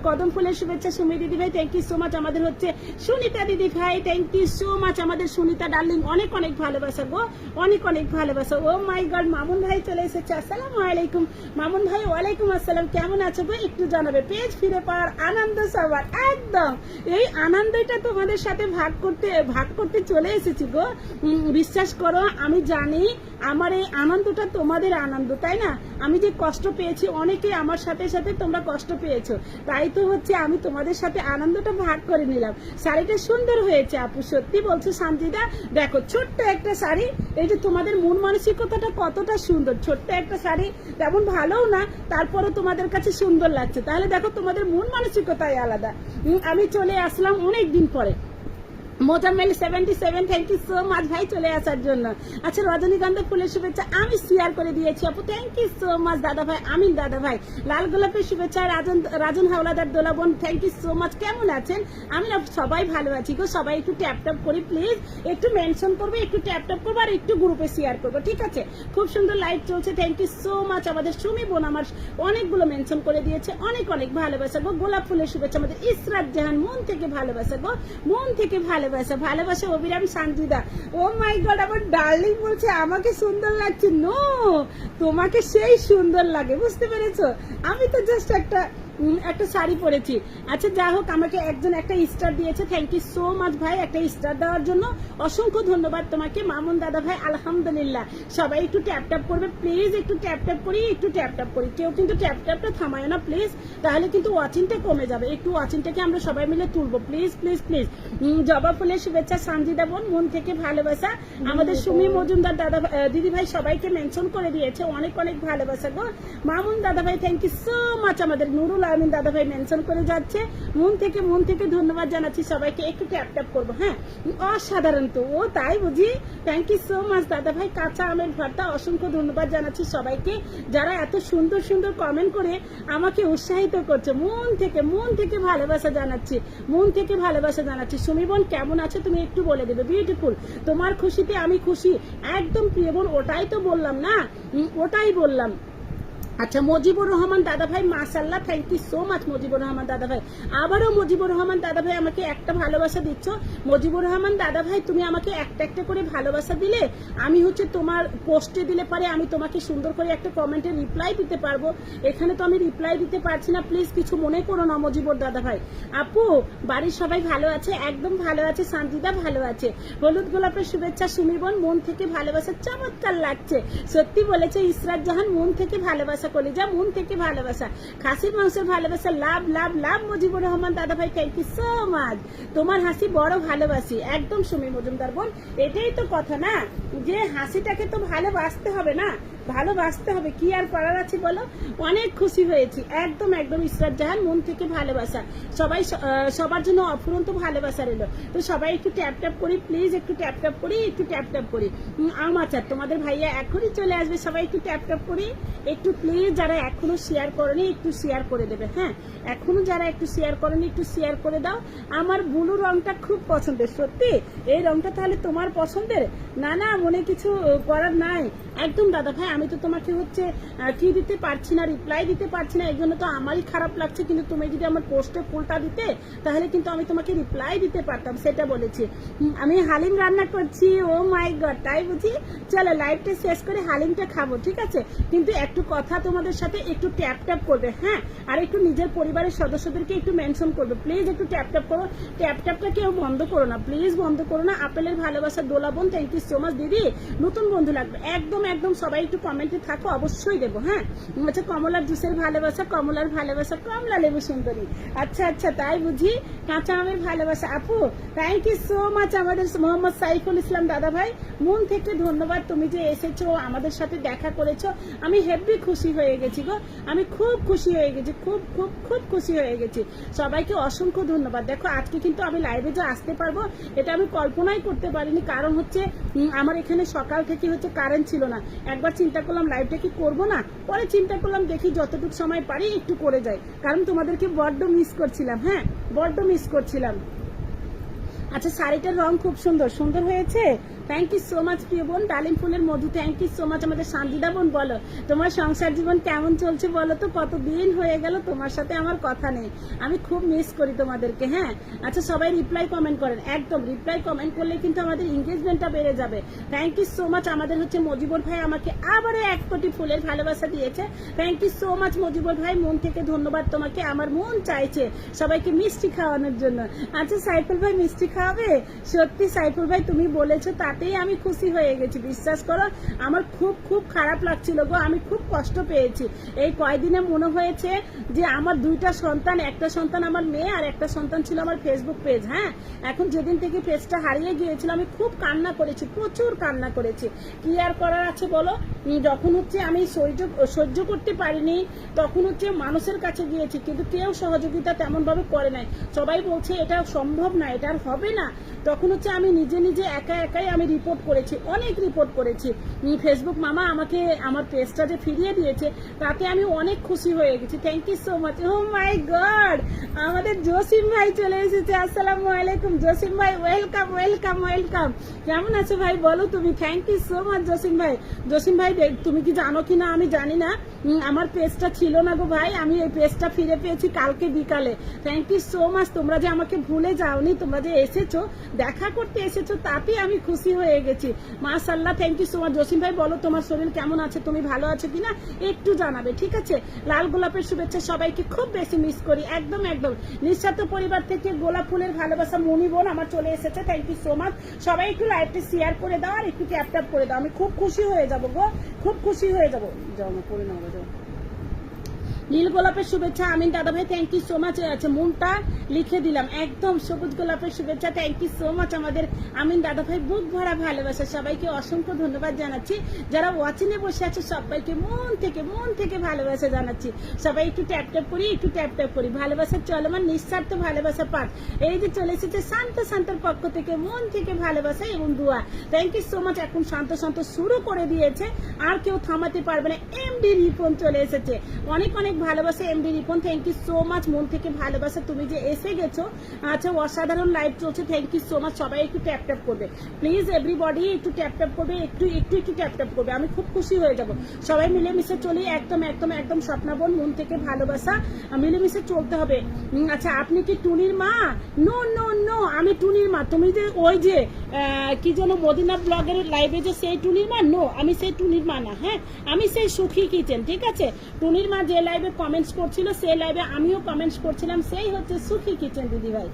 কদম ফুলের শুভেচ্ছা সুমি দিদি ভাই, থ্যাংক ইউ সো মাচ। আমাদের হচ্ছে সুনিতা দিদি ভাই, থ্যাংক ইউ সো মাচ। আমাদের সুনিতা ডার্লিং, অনেক অনেক ভালোবাসা গো, অনেক অনেক ভালোবাসা। ও মাই গড, মামুন ভাই চলে এসেছে, আসসালামু আলাইকুম। মামুন ভাই ওয়ালাইকুম আসসালাম, কেমন আছো গো? একটু জানাবে। পেজ ফিরে পাওয়ার আনন্দ সবার, একদম এই আনন্দটা তোমাদের সাথে ভাগ করতে চলে এসেছি গো। বিশ্বাস করো, আমি জানি আমার এই আনন্দটা তোমাদের আনন্দ, তাই না? আমি যে কষ্ট পেয়েছি, অনেকে আমার সাথে সাথে তোমরা কষ্ট পেয়েছো, তাই তো হচ্ছে আমি তোমাদের সাথে আনন্দটা ভাগ করে নিলাম। শাড়িটা সুন্দর হয়েছে আপু, সত্যি বলছো সানজিদা। দেখো ছোট্ট একটা শাড়ি, এই যে তোমাদের মন মানসিকতাটা কতটা সুন্দর। ছোট্ট একটা শাড়ি, তেমন ভালোও না, তারপরে তোমাদের কাছে সুন্দর লাগছে, তাহলে দেখো তোমাদের মন মানসিকতাই আলাদা। আমি চলে আসলাম অনেক দিন পরে। Mozammel 77, thank you so much ভাই চলে আসার জন্য। আচ্ছা রজনীগন্ধা ফুলের শুভেচ্ছা আমি শেয়ার করে দিয়েছি আপু, থ্যাংক ইউ সো মাচ দাদা ভাই, আমিন দাদা ভাই। লাল গোলাপের শুভেচ্ছা রাজন হাওলাদার দোলাবন, থ্যাংক ইউ সো মাচ। কেমন আছেন? আমি সবাই ভালো আছি গো। সবাই একটু ট্যাপ ট্যাপ করি প্লিজ, একটু মেনশন করবে, একটু ট্যাপ ট্যাপ করবো, আর একটু গ্রুপে শেয়ার করবো, ঠিক আছে? খুব সুন্দর লাইভ চলছে, থ্যাংক ইউ সো মাচ। আমাদের সুমি বোন আমার অনেকগুলো মেনশন করে দিয়েছে, অনেক অনেক ভালোবাসা গো। গোলাপ ফুলের শুভেচ্ছা আমাদের ইসরাত জাহান, মন থেকে ভালোবাসা গো, মন থেকে ভালোবাসা অবিরাম সানজিদা। ও মাই গড, আমার ডার্লিং বলছে আমাকে সুন্দর লাগছে। নো, তোমাকে সেই সুন্দর লাগে, বুঝতে পেরেছো? আমি তো জাস্ট একটা শাড়ি পরেছি। আচ্ছা যা হোক, আমাকে একজন একটা স্টার দিয়েছে, থ্যাংক ইউ সো মাচ ভাই একটা স্টার দেওয়ার জন্য, অসংখ্য ধন্যবাদ তোমাকে মামুন দাদা ভাই। আলহামদুলিল্লাহ। সবাই একটু ট্যাপ ট্যাপ করবে প্লিজ, একটু ট্যাপ ট্যাপ করি, একটু ট্যাপ ট্যাপ করি। কেউ কিন্তু ট্যাপ ট্যাপটা থামায় না প্লিজ, তাহলে কিন্তু ওয়াচিংটা কমে যাবে। একটু ওয়াচিংটাকে আমরা সবাই মিলে তুলবো প্লিজ প্লিজ প্লিজ। জবা ফুলের শুভেচ্ছা সানজিদা বোন, মন থেকে ভালোবাসা। আমাদের সুমি মজুমদার দাদা দিদি ভাই সবাইকে মেনশন করে দিয়েছে, অনেক অনেক ভালোবাসা গো। মামুন দাদা ভাই থ্যাংক ইউ সো মাচ। আমাদের নুরুল আমিন দাদা ভাই মেনশন করে যাচ্ছে, মন থেকে ধন্যবাদ জানাচ্ছি সবাইকে। একটু ট্যাপ ট্যাপ করবো। হ্যাঁ অসাধারণ তো, ও তাই বুঝি? থ্যাংক ইউ সো মাচ দাদা ভাই। কাঁচা আমের ভর্তা, অসংখ্য ধন্যবাদ জানাচ্ছি সবাইকে যারা এত সুন্দর সুন্দর কমেন্ট করে আমাকে উৎসাহিত করছে। মন থেকে ভালোবাসা জানাচ্ছি, মন থেকে ভালোবাসা জানাচ্ছি। সুমি বোন কেমন আছে তুমি একটু বলে দেবে। বিউটিফুল, তোমার খুশিতে আমি খুশি, একদম প্রিয় বোন। ওটাই তো বললাম না, ওটাই বললাম। আচ্ছা মুজিবুর রহমান দাদা ভাই মাশাআল্লাহ, thank you so much Mujibur Rahman দাদা ভাই। আবারও মুজিবুর রহমান দাদা ভাই আমাকে একটা ভালোবাসা দিচ্ছ। মুজিবুর রহমান দাদা ভাই তুমি আমাকে একটা করে ভালোবাসা দিলে আমি হচ্ছে তোমার পোস্টে দিলে পারে আমি তোমাকে সুন্দর করে একটা কমেন্টে রিপ্লাই দিতে পারবো। এখানে তো আমি রিপ্লাই দিতে পারছি না, প্লিজ কিছু মনে করো না মুজিবুর দাদা ভাই। আপু বাড়ির সবাই ভালো আছে? একদম ভালো আছে, সানজিদা ভালো আছে। হলুদ গোলাপের শুভেচ্ছা সুমি বোন, মন থেকে ভালোবাসা, চমৎকার লাগছে সত্যি বলেছে ইসরাত জাহান, মন থেকে ভালোবাসা কলিজা, মন থেকে ভালোবাসা। খাসির মাংসের ভালোবাসা, লাভ লাভ লাভ মুজিবুর রহমান দাদা ভাই, থ্যাংক ইউ সো মাচ। তোমার হাসি বড় ভালোবাসি, একদম সুমি মজুমদার বোন। এটাই তো কথা না, যে হাসিটাকে তো ভালোবাসতে হবে না, ভালোবাসতে হবে, কি আর করার আছে বলো। অনেক খুশি হয়েছি, একদম ইসরাত জাহান, মন থেকে ভালোবাসা। সবার জন্য অফুরন্ত ভালোবাসা রইল। তো সবাই একটু ট্যাপ ট্যাপ করি প্লিজ, একটু ট্যাপ ট্যাপ করি, একটু ট্যাপ ট্যাপ করি। আচ্ছা তোমাদের ভাইয়া এখনই চলে আসবে, সবাই একটু ট্যাপ ট্যাপ করি একটু প্লিজ। যারা এখনো শেয়ার করেনি একটু শেয়ার করে দেবে। হ্যাঁ এখনো যারা একটু শেয়ার করেনি একটু শেয়ার করে দাও। আমার ব্লু রংটা খুব পছন্দের, সত্যি এই রংটা তাহলে তোমার পছন্দের? না মনে কিছু করার নাই, একদম দাদা ভাই আমি তো তোমাকে হচ্ছে কি দিতে পারছি না, রিপ্লাই দিতে পারছি না, এই জন্য তো আমারই খারাপ লাগছে। কিন্তু তুমি যদি আমার পোস্টে ফুলটা দিতে তাহলে কিন্তু আমি তোমাকে রিপ্লাই দিতে পারতাম, সেটা বলেছি। আমি হালিম রান্না করছি, ও মাই গড, তাই বুঝি? চলো লাইভটা শেষ করে হালিমটা খাবো, ঠিক আছে? কিন্তু একটু কথা তোমাদের সাথে, একটু ট্যাপ ট্যাপ করবে, হ্যাঁ? আর একটু নিজের পরিবারের সদস্যদেরকে একটু মেনশন করবে, প্লিজ একটু ট্যাপ ট্যাপ করো। ট্যাপ ট্যাপটা কেউ বন্ধ করো না, প্লিজ বন্ধ করো না। আপেলের ভালোবাসা দোলা বোন, থ্যাংক ইউ সো মাচ দিদি। নতুন বন্ধু লাগবে, একদম একদম সবাই একটু কমেন্টে থাকো, অবশ্যই দেবো, হ্যাঁ? আচ্ছা, কমলার জুসের ভালোবাসা, কমলার ভালোবাসা, কমলা লেবু সুন্দরী, আচ্ছা আচ্ছা তাই বুঝি। কাঁচা আমের ভালোবাসা আপু, থ্যাংক ইউ সো মাচ। আমাদের মোহাম্মদ সাইফুল ইসলাম দাদা ভাই, মন থেকে ধন্যবাদ, তুমি যে এসেছো আমাদের সাথে দেখা করেছো, আমি হেভি খুশি হয়ে গেছি গো, আমি খুব খুশি হয়ে গেছি, খুব খুব খুব খুশি হয়ে গেছি। সবাইকে অসংখ্য ধন্যবাদ। দেখো আজকে কিন্তু আমি লাইভে যে আসতে পারবো এটা আমি কল্পনাই করতে পারিনি, কারণ হচ্ছে আমার এখানে সকাল থেকে হচ্ছে কারেন্ট ছিল না। একবার চিন্তা করলাম লাইভটা কি করবো না, পরে চিন্তা করলাম দেখি যতটুকু সময় পারি একটু করে যাই, কারণ তোমাদেরকে বড্ড মিস করছিলাম, হ্যাঁ বড্ড মিস করছিলাম। আচ্ছা, শাড়িটার রং খুব সুন্দর, সুন্দর হয়েছে, থ্যাংক ইউ সো মাচ প্রিয় বোন। ডালিম ফুলের মধু, থ্যাংক ইউ সো মাচ। আমাদের শান্তিদা বোন, বলো তোমার সংসার জীবন কেমন চলছে বলো তো? কতদিন হয়ে গেল তোমার সাথে আমার কথা নেই, আমি খুব মিস করি তোমাদেরকে, হ্যাঁ? আচ্ছা, সবাই রিপ্লাই কমেন্ট করেন, একদম রিপ্লাই কমেন্ট করলে কিন্তু আমাদের এঙ্গেজমেন্টটা বেড়ে যাবে। Thank you so much. আমাদের হচ্ছে মজিবর ভাই আমাকে আবারও 1 কোটি ফুলের ভালোবাসা দিয়েছে, thank you so much Mojibor ভাই, মন থেকে ধন্যবাদ তোমাকে। আমার মন চাইছে সবাইকে মিষ্টি খাওয়ানোর জন্য। আচ্ছা সাইফুল ভাই মিষ্টি খাওয়াবে? সত্যি সাইফুল ভাই তুমি বলেছো তাতেই আমি খুশি হয়ে গেছি, বিশ্বাস করো আমার খুব খুব খারাপ লাগছিল গো, আমি খুব কষ্ট পেয়েছি। এই কয়দিনে মনে হয়েছে যে আমার 2টা সন্তান, একটা সন্তান আমার মেয়ে আর একটা সন্তান ছিল আমার ফেসবুক পেজ, হ্যাঁ? এখন যেদিন থেকে পেজটা হারিয়ে গিয়েছিল আমি খুব কান্না করেছি, প্রচুর কান্না করেছি। কি আর করার আছে বলো? যখন হচ্ছে আমি সহ্য করতে পারিনি তখন হচ্ছে মানুষের কাছে গিয়েছি, কিন্তু কেউ সহযোগিতা তেমন ভাবে করে নাই। সবাই বলছে এটা সম্ভব না, এটা আর হবে না। তখন হচ্ছে আমি নিজে নিজে একাই আমি রিপোর্ট করেছি, অনেক রিপোর্ট করেছি। ফেসবুক মামা আমাকে আমার পেজটা যে ফিরিয়ে দিয়েছে তাতে আমি অনেক খুশি হয়ে গেছি, thank you so much. Oh my God, আমাদের জসিম ভাই চলে এসেছে, আসসালামু আলাইকুম জসিম ভাই, ওয়েলকাম ওয়েলকাম ওয়েলকাম। কেমন আছো ভাই বলো তুমি? Thank you so much Jashim ভাই। জসিম ভাই তুমি কি জানো কিনা আমি জানি না, আমার পেজটা ছিল না গো ভাই, আমি এই পেজটা ফিরে পেয়েছি কালকে বিকালে। থ্যাংক ইউ সো মাচ, তোমরা যে আমাকে ভুলে যাওনি, তোমরা যে এসেছো দেখা করতে এসেছো তাতে আমি খুশি হয়ে গেছি, মাশাআল্লাহ। Thank you so much. Jashim ভাই বলো তোমার শরীর কেমন আছে, তুমি ভালো আছো কিনা একটু জানাবে, ঠিক আছে? লাল গোলাপের শুভেচ্ছা, সবাইকে খুব বেশি মিস করি, একদম একদম। নিঃস্বার্থ পরিবার থেকে গোলাপ ফুলের ভালোবাসা মনি বোন আমার চলে এসেছে, থ্যাংক ইউ সো মাচ। সবাই একটু লাইভটা শেয়ার করে দাও আর একটু ট্যাপ ট্যাপ করে দাও, আমি খুব খুশি হয়ে যাবো গো, খুব খুশি হয়ে যাবো। যাও না পড়ে নাও, যাও। নীল গোলাপের শুভেচ্ছা আমিন দাদা ভাই, থ্যাংক ইউ সো মাচ। আছে মনটা লিখে দিলাম, একদম সবুজ গোলাপের শুভেচ্ছা, থ্যাংক ইউ সো মাচ আমাদের আমিন দাদা ভাই, বুক ভরা ভালোবাসা। সবাইকে অসংখ্য ধন্যবাদ জানাচ্ছি, যারা ওয়াচিনে বসে আছে সবাইকে মন থেকে ভালোবাসা জানাচ্ছি। সবাই একটু ট্যাপ ট্যাপ করি, একটু ট্যাপ ট্যাপ করি। ভালোবাসার চলমান নিঃস্বার্থ ভালোবাসা পাঠ, এই যে চলে এসেছে শান্তর পক্ষ থেকে মন থেকে ভালোবাসা এবং দোয়া, থ্যাংক ইউ সো মাচ। এখন শান্ত শুরু করে দিয়েছে, আর কেউ থামাতে পারবে না। এমডি রিপন চলে এসেছে, অনেক অনেক ভালোবাসা MD Ripon, thank you so much, মন থেকে ভালোবাসা, তুমি যে এসে গেছো। আচ্ছা, অসাধারণ লাইভ চলছে, থ্যাংক ইউ সো মাচ। সবাই একটু ট্যাপ ট্যাপ করবে প্লিজ, এভরিবডি একটু ট্যাপ ট্যাপ করবে, একটু ট্যাপ ট্যাপ করবে, আমি খুব খুশি হয়ে যাব। সবাই মিলেমিশে চলি, একদম স্বপ্না বোন, মন থেকে ভালোবাসা, মিলেমিশে চলতে হবে। আচ্ছা, আপনি কি টুনির মা? নো নো নো, আমি টুনির মা। তুমি যে ওই যে কি যেন মদিনা ব্লগের লাইভে যে সেই টুনির মা, নো আমি সেই টুনির মা না, হ্যাঁ আমি সেই সুখী কিচেন, ঠিক আছে? টুনির মা যে লাইভে কমেন্টস করছিল সেই লাইভে আমিও কমেন্টস করছিলাম, সেই হচ্ছে সুখী কিচেন দিদি ভাই।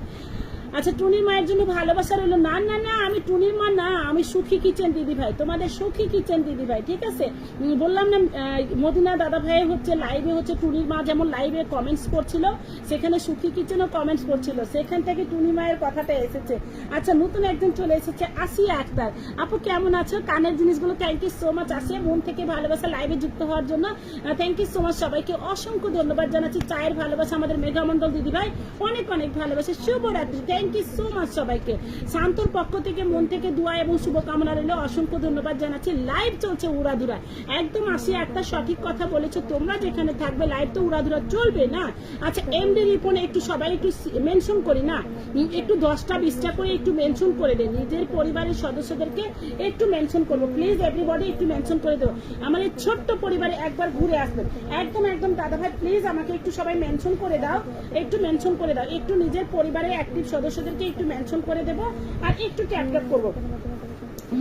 আচ্ছা, টুনির মায়ের জন্য ভালোবাসা রইল। না না না, আমি টুনির মা না, আমি সুখী কিচেন দিদি ভাই, তোমাদের সুখী কিচেন দিদি ভাই, ঠিক আছে? বললাম না, মদিনা দাদা ভাই হচ্ছে লাইভে হচ্ছে টুনির মা যেমন লাইভে কমেন্টস করছিল, সেখানে সুখী কিচেনও কমেন্টস করছিল, সেখান থেকে টুনি মায়ের কথাটা এসেছে। আচ্ছা, নতুন একজন চলে এসেছে, আসিয়া আক্তার। আপু কেমন আছো? কানের জিনিসগুলো, থ্যাংক ইউ সো মাচ আসিয়া, মন থেকে ভালোবাসা লাইভে যুক্ত হওয়ার জন্য থ্যাংক ইউ সো মাচ। সবাইকে অসংখ্য ধন্যবাদ জানাচ্ছি। চায়ের ভালোবাসা আমাদের মেঘামন্ডল দিদি ভাই, অনেক অনেক ভালোবাসা। শুভরাত্রি। থ্যাংক ইউ সো মাচ সবাইকে। শান্তর পক্ষ থেকে মন থেকে দোয়া এবং শুভকামনা রইল, অসংখ্য ধন্যবাদ জানাচ্ছি। লাইভ চলছে উড়াধুরা, একদম আসি একটা সঠিক কথা বলেছো, তোমরা যেখানে থাকবে লাইভ তো উড়াধুরা চলবে না। আচ্ছা এমডি রিপনে একটু সবাই একটু মেনশন করি না, একটু 10টা 20টা করে একটু মেনশন করে দেন, নিজের পরিবারের সদস্যদেরকে একটু মেনশন করবো প্লিজ, এভরিবডি একটু মেনশন করে দেবো। আমার এই ছোট্ট পরিবারে একবার ঘুরে আসবেন, একদম একদম দাদা ভাই প্লিজ আমাকে একটু সবাই মেনশন করে দাও, একটু মেনশন করে দাও, একটু নিজের পরিবারের অ্যাক্টিভ সদস্যদেরকে একটু মেনশন করে দেবো আর একটু ট্যাপ ট্যাপ করবো।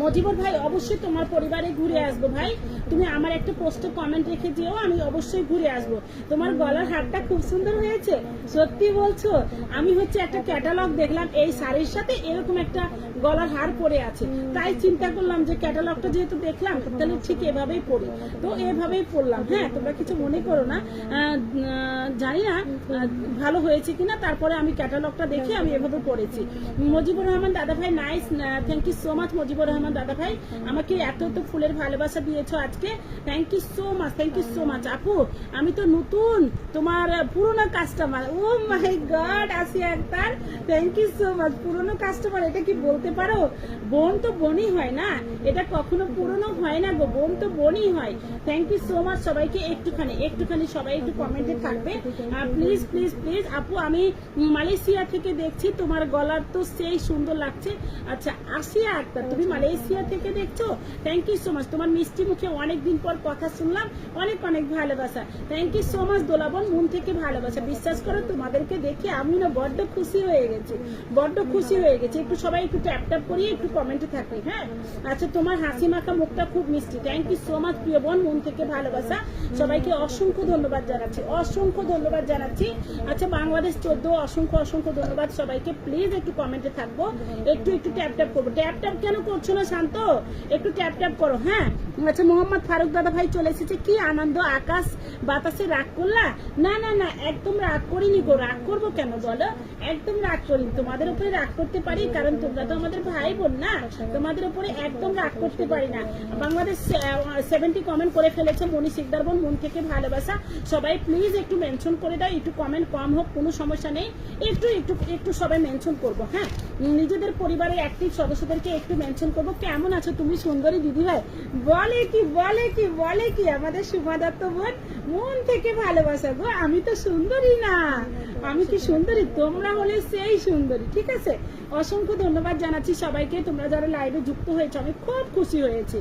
মজিবর ভাই অবশ্যই তোমার পরিবারে ঘুরে আসবো ভাই, তুমি আমার একটা পোস্টে কমেন্ট রেখে দিও, আমি অবশ্যই ঘুরে আসবো। তোমার গলার হারটা খুব সুন্দর হয়েছে, সত্যি বলছো? আমি হচ্ছে একটা ক্যাটালগ দেখলাম এই শাড়ির সাথে এরকম একটা গলার হার পরে আছে, তাই চিন্তা করলাম যে ক্যাটালগটা যেহেতু দেখলাম তাহলে ঠিক এভাবেই পরি, তো এভাবেই পরলাম। হ্যাঁ তোমরা কিছু মনে করো না, জানি না ভালো হয়েছে কিনা, তারপরে আমি ক্যাটালগটা দেখে আমি এভাবে পরেছি। মজিবুর রহমান দাদা ভাই nice, thank you so much Mujibur Rahman দাদা ভাই, আমাকে এত এত ফুলের ভালোবাসা দিয়েছো আজকে, thank you so much, thank you so much. আপু আমি তো নতুন তোমার পুরনো customer, oh my God Asiya Akter, thank you so much. পুরনো কাস্টমার এটা কি বলতে পারো? বোন তো বোনই হয় না, এটা কখনো পুরনো হয় না গো, বোন তো বোনই হয়। থ্যাংক ইউ সো মাচ সবাইকে, একটুখানি সবাই একটু কমেন্টে থাকবে প্লিজ প্লিজ প্লিজ। আপু আমি মালয়েশিয়া থেকে দেখছি, তোমার গলার তো সেই সুন্দর লাগছে। আচ্ছা আসিয়া আক্তার তুমি মালয়েশিয়া থেকে দেখছো, থ্যাংক ইউ সো মাচ, তোমার মিষ্টি মুখে অনেকদিন পর কথা শুনলাম, অনেক অনেক ভালোবাসা, থ্যাংক ইউ সো মাচ দোলাবন, মন থেকে ভালোবাসা। বিশ্বাস করো তোমাদেরকে দেখে আমি না বড্ড খুশি হয়ে গেছি, বড্ড খুশি হয়ে গেছি। একটু সবাই একটু ট্যাপ ট্যাপ করিয়ে একটু কমেন্টে থাকবে। হ্যাঁ আচ্ছা তোমার হাসি মাখা মুখটা খুব মিষ্টি, থ্যাংক ইউ সো মাচ প্রিয় বোন, মন থেকে ভালোবাসা। সবাইকে অসংখ্য ধন্যবাদ জানাচ্ছি, অসংখ্য ধন্যবাদ জানাচ্ছি। আচ্ছা বাংলাদেশ 14 অসংখ্য অসংখ্য ধন্যবাদ সবাইকে, প্লিজ একটু কমেন্টে থাকবো, একটু একটু ট্যাপ ট্যাপ করবো। ট্যাপ ট্যাপ কেন করছো না শান্ত, একটু ট্যাপ ট্যাপ করো। হ্যাঁ আচ্ছা মোহাম্মদ ফারুক দাদা ভাই চলে এসেছে, কি আনন্দ, আকাশ বাতাসে রাগ করলা? না না না একদম রাগ করিনি গো, রাগ করবো কেন বলো, একদম রাগ করিনি, তোমাদের উপরে রাগ করতে পারি কারণ তোমরা তো আমাদের ভাই বোন না, তোমাদের উপরে একদম রাগ করতে পারি না। বাংলাদেশ 70 কমেন্ট করে ফেলেছে মনি শিকদার বোন, মন থেকে ভালোবাসা। সবাই প্লিজ একটু মেনশন করে দাও, একটু কমেন্ট কম হোক কোনো সমস্যা নেই, একটু একটু একটু সবাই মেনশন করবো। হ্যাঁ নিজেদের পরিবারের অ্যাক্টিভ সদস্যদেরকে একটু মেনশন করবো। কেমন আছো তুমি সুন্দরী দিদি ভাই? বলে কি বলে কি বলে কি আমাদের সুমা দত্ত বোন, মন থেকে ভালোবাসা গো, আমি তো সুন্দরী না, আমি কি সুন্দরী? তোমরা হলে সেই সুন্দরী। ঠিক আছে অসংখ্য ধন্যবাদ জানাচ্ছি সবাইকে, তোমরা যারা লাইভে যুক্ত হয়েছে আমি খুব খুশি হয়েছি।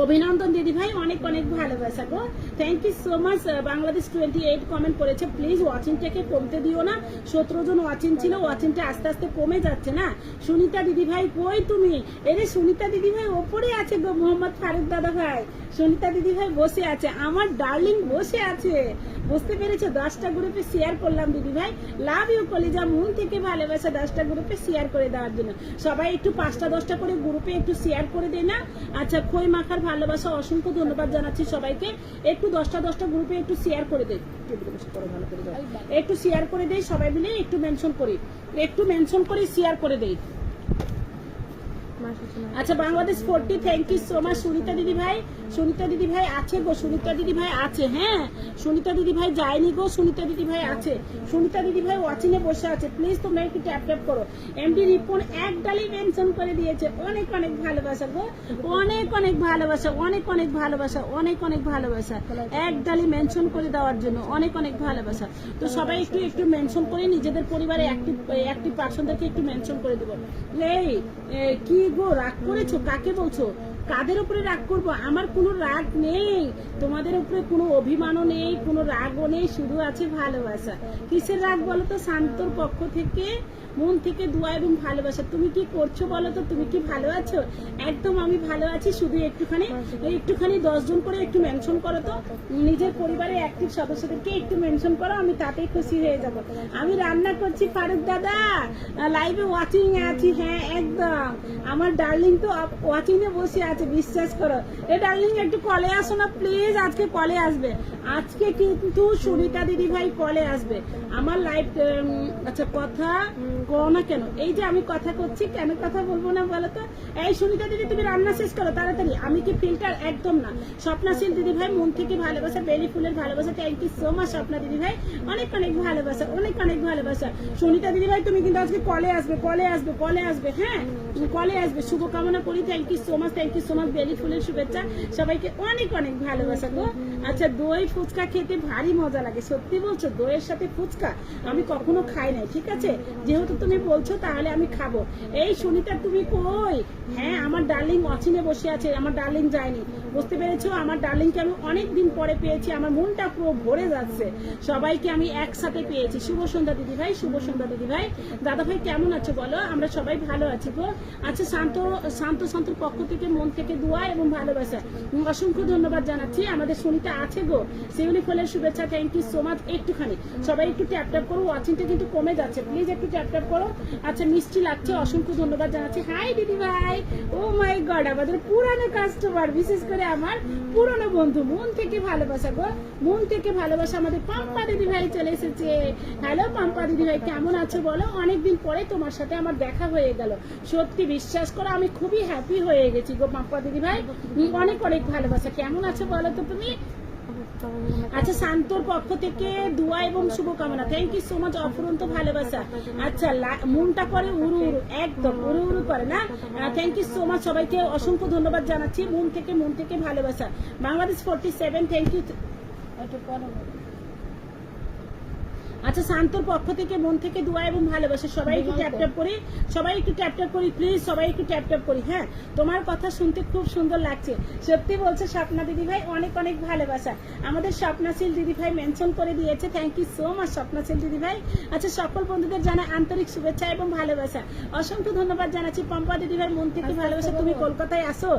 অভিনন্দন দিদি ভাই, অনেক অনেক ভালোবাসা গো, thank you so much. Bangladesh 28 comment করেছে, প্লিজ ওয়াচিংটাকে কমতে দিও না, 17 জন ওয়াচিং ছিল, ওয়াচিংটা আস্তে আস্তে কমে যাচ্ছে না। সুনিতা দিদি ভাই কই তুমি? এরে সুনিতা দিদি ভাই ওপরে আছে গো, মোহাম্মদ ফারুক দাদা ভাই, সুনিতা দিদি ভাই বসে আছে, আমার ডার্লিং বসে আছে, বুঝতে পেরেছো? 10টা গ্রুপে শেয়ার করলাম দিদি ভাই, লাভ ইউ কলিজা, মন থেকে ভালোবাসা 10টা গ্রুপে শেয়ার করে দেওয়ার জন্য। সবাই একটু 5টা 10টা করে গ্রুপে একটু শেয়ার করে দেয় না? আচ্ছা খই মাখার ভালোবাসা, অসংখ্য ধন্যবাদ জানাচ্ছি সবাইকে, একটু 10টা 10টা গ্রুপে একটু শেয়ার করে দেয়, একটু শেয়ার করে দেয় সবাই মিলে, একটু মেনশন করি, একটু মেনশন করে শেয়ার করে দেয়। আচ্ছা Bangladesh 40 thank you so much. Sunita দিদি ভাই, সুনিতা দিদি ভাই আছে গো, সুনিতা দিদি ভাই আছে, হ্যাঁ সুনিতা দিদি ভাই যায়নি গো, সুনিতা দিদি ভাই আছে, সুনিতা দিদি ভাই ওয়াচিং এ বসে আছে, প্লিজ তোমরা একটু ট্যাপ ট্যাপ করো। এমডি রিপন এক ডালি মেনশন করে দিয়েছে, অনেক অনেক ভালোবাসা গো, অনেক অনেক ভালোবাসা, অনেক অনেক ভালোবাসা, অনেক অনেক ভালোবাসা, এক ডালি মেনশন করে দেওয়ার জন্য অনেক অনেক ভালোবাসা। তো সবাই একটু একটু মেনশন করে নিজেদের পরিবারে অ্যাক্টিভ পার্সনদেরকে একটু মেনশন করে দেবো। এই কি গো রাগ করেছো? কাকে বলছো? কাদের উপরে রাগ করবো? আমার কোনো রাগ নেই, তোমাদের উপরে কোনো অভিমানও নেই, কোনো রাগও নেই, শুধু আছে ভালোবাসা। কিসের রাগ বলো তো? শান্তর পক্ষ থেকে মন থেকে দোয়া এবং ভালোবাসা। তুমি কি করছো বলো তো? তুমি কি ভালো আছো? একদম আমি ভালো আছি, শুধু একটুখানি 10 জন করে একটু মেনশন করো তো, নিজের পরিবারের অ্যাক্টিভ সদস্যদেরকে একটু মেনশন করো, আমি তাতেই খুশি হয়ে যাব। আমি রান্না করছি ফারুক দাদা, লাইভে ওয়াচিং এ আছি, হ্যাঁ একদম, আমার ডার্লিং তো ওয়াচিং এ বসে আছে, বিশ্বাস করো। এ ডার্লিং একটু কলে আসো না প্লিজ, আজকে কলে আসবে, আজকে কিন্তু সুনিতা দিদি ভাই কলে আসবে আমার লাইভ। আচ্ছা কথা করো না কেন? এই যে আমি কথা করছি, কেন কথা বলবো না বলো তো? এই সুনিতা দিদি, তুমি রান্না শেষ করো তাড়াতাড়ি। আমি কি ফিল্টার? একদম না। স্বপ্নাশীল দিদি ভাই মন থেকে ভালোবাসা, বেলি ফুলের ভালোবাসা, thank you so much. Swapna দিদি ভাই অনেক অনেক ভালোবাসা, অনেক অনেক ভালোবাসা। সুনিতা দিদি ভাই তুমি কিন্তু আজকে কলে আসবে, কলে আসবে, কলে আসবে, হ্যাঁ কলে আসবে। শুভকামনা করি, thank you so much, thank you so much. বেলি ফুলের শুভেচ্ছা, সবাইকে অনেক অনেক ভালোবাসা গো। আচ্ছা, দই ফুচকা খেতে ভারী মজা লাগে, সত্যি বলছো? দইয়ের সাথে ফুচকা আমি কখনো খাই নাই, ঠিক আছে? যেহেতু তুমি বলছো তাহলে আমি খাবো। এই সুনিতা তুমি কই? হ্যাঁ, আমার ডার্লিং অচিনে বসে আছে, আমার ডার্লিং যায়নি, বুঝতে পেরেছো? আমার ডার্লিংকে আমি অনেক দিন পরে পেয়েছি, আমার মনটা পুরো ভরে যাচ্ছে। সবাইকে আমি একসাথে পেয়েছি। শুভ সন্ধ্যা দিদি ভাই, শুভ সন্ধ্যা দিদি ভাই। দাদা ভাই কেমন আছো বলো? আমরা সবাই ভালো আছি গো। আচ্ছা, শান্তর পক্ষ থেকে মন থেকে দোয়া এবং ভালোবাসা, অসংখ্য ধন্যবাদ জানাচ্ছি। আমাদের সুনিতা আছে গো, শিউলি ফুলের শুভেচ্ছা, থ্যাংক ইউ সো মাচ। একটুখানি সবাই একটু ট্যাপ ট্যাপ করো, ওয়াচিংটা কিন্তু কমে যাচ্ছে, প্লিজ একটু ট্যাপ ট্যাপ করো। আচ্ছা, মিষ্টি লাগছে, অসংখ্য ধন্যবাদ জানাচ্ছি। হাই দিদি ভাই, ও মাই গড, আমাদের পুরানো কাস্টমার, বিশেষ করে আমার পুরনো বন্ধু, মন থেকে ভালোবাসা গো, মন থেকে ভালোবাসা। আমাদের পাম্পা দিদি ভাই চলে এসেছে। হ্যালো পাম্পা দিদি ভাই, কেমন আছো বলো? অনেকদিন পরে তোমার সাথে আমার দেখা হয়ে গেল, সত্যি বিশ্বাস করো আমি খুবই হ্যাপি হয়ে গেছি গো পাম্পা দিদি ভাই, অনেক অনেক ভালোবাসা। কেমন আছো বলো তো তুমি? আচ্ছা, শান্তর পক্ষ থেকে দোয়া এবং শুভকামনা, থ্যাংক ইউ সো মাচ, অফুরন্ত ভালোবাসা। আচ্ছা, মনটা করে উড়ু উড়ু, একদম উড়ু উড়ু করে না? থ্যাংক ইউ সো মাচ, সবাইকে অসংখ্য ধন্যবাদ জানাচ্ছি, মন থেকে ভালোবাসা। Bangladesh 47, thank you. আচ্ছা, শান্তর পক্ষ থেকে মন থেকে দোয়া এবং ভালোবাসা। সবাই একটু ট্যাপ ট্যাপ করি, সবাই একটু ট্যাপ ট্যাপ করি, প্লিজ সবাই একটু ট্যাপ ট্যাপ করি। হ্যাঁ, তোমার কথা শুনতে খুব সুন্দর লাগছে, সত্যি বলছে স্বপ্না দিদি ভাই, অনেক অনেক ভালোবাসা। আমাদের স্বপ্নাশীল দিদি ভাই মেনশন করে দিয়েছে, থ্যাংক ইউ সো মাচ স্বপ্নাশীল দিদি ভাই। আচ্ছা, সকল বন্ধুদের জানাই আন্তরিক শুভেচ্ছা এবং ভালোবাসা, অসংখ্য ধন্যবাদ জানাচ্ছি। পম্পা দিদি ভাই মন থেকে ভালোবাসা, তুমি কলকাতায় আসো।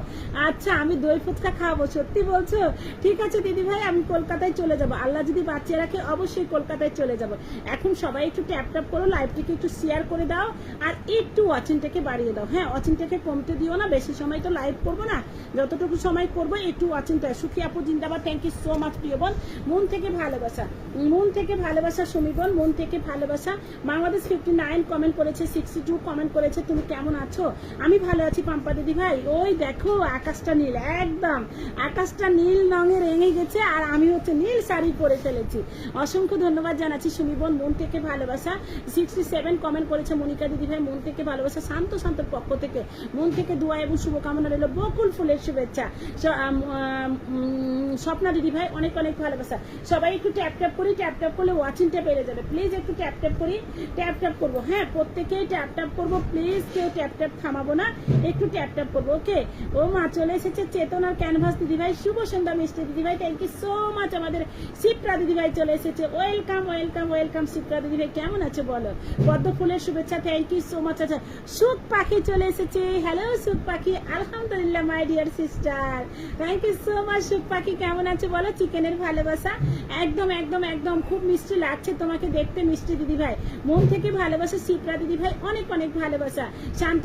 আচ্ছা, আমি দই ফুচকা খাওয়াবো, সত্যি বলছো? ঠিক আছে দিদি ভাই, আমি কলকাতায় চলে যাবো, আল্লাহ যদি বাঁচিয়ে রাখে অবশ্যই কলকাতায় চলে যাবো। এখন সবাই একটু ট্যাপ ট্যাপ করো, লাইভটিকে একটু শেয়ার করে দাও, আর একটু ওয়াচিংটাকে বাড়িয়ে দাও। হ্যাঁ, ওয়াচিংটাকে কমতে দিও না, বেশি সময় তো লাইভ করবো না, যতটুকু সময় করবো একটু ওয়াচিংটা। সুখী আপু জিন্দাবাদ, থ্যাংক ইউ সো মাচ প্রিয় বোন, মন থেকে ভালোবাসা, মন থেকে ভালোবাসা। সুমিবন মন থেকে ভালোবাসা। বাংলাদেশ 59 কমেন্ট করেছে, 62 কমেন্ট করেছে, তুমি কেমন আছো? আমি ভালো আছি পাম্পা দিদি ভাই। ওই দেখো আকাশটা নীল, একদম আকাশটা নীল রঙে রেঙে গেছে, আর আমি হচ্ছে নীল শাড়ি পরে ফেলেছি। অসংখ্য ধন্যবাদ জানাচ্ছি সুমিবন, মন থেকে ভালোবাসা। 67 কমেন্ট করেছে মনিকা দিদি ভাই, মন থেকে ভালোবাসা। শান্তর পক্ষ থেকে মন থেকে দোয়া এবং শুভকামনা রইল, বকুল ফুলের শুভেচ্ছা। স্বপ্না দিদি ভাই অনেক অনেক ভালোবাসা। সবাই একটু ট্যাপ ট্যাপ করি, ট্যাপ ট্যাপ করলে ওয়াচিংটা বেড়ে যাবে, প্লিজ একটু ট্যাপ ট্যাপ করি, ট্যাপ ট্যাপ করবো। হ্যাঁ, প্রত্যেকেই ট্যাপ ট্যাপ করবো, প্লিজ কেউ ট্যাপ ট্যাপ থামাবো না, একটু ট্যাপ ট্যাপ করবো। ওকে, ও মা চলে এসেছে চেতনার ক্যানভাস দিদি ভাই, শুভ সন্ধ্যা মিষ্টি দিদি ভাই, থ্যাংক ইউ সো মাচ। আমাদের শিপ্রা দিদি ভাই চলে এসেছে, ওয়েলকাম ওয়েলকাম ওয়েলকাম শিপ্রা দিদি ভাই, কেমন আছে বলো? পদ্ম ফুলের শুভেচ্ছা, থ্যাংক ইউ সো মাচ। আচ্ছা, সুখ পাখি চলে এসেছে, হ্যালো সুখ পাখি, আলহামদুলিল্লাহ my dear sister, thank you so much. সুখ পাখি কেমন আছে বলো? চিকেনের ভালোবাসা, একদম একদম একদম খুব মিষ্টি লাগছে তোমাকে দেখতে মিষ্টি দিদি ভাই, মন থেকে ভালোবাসা। শিপ্রা দিদি ভাই অনেক অনেক ভালোবাসা। শান্ত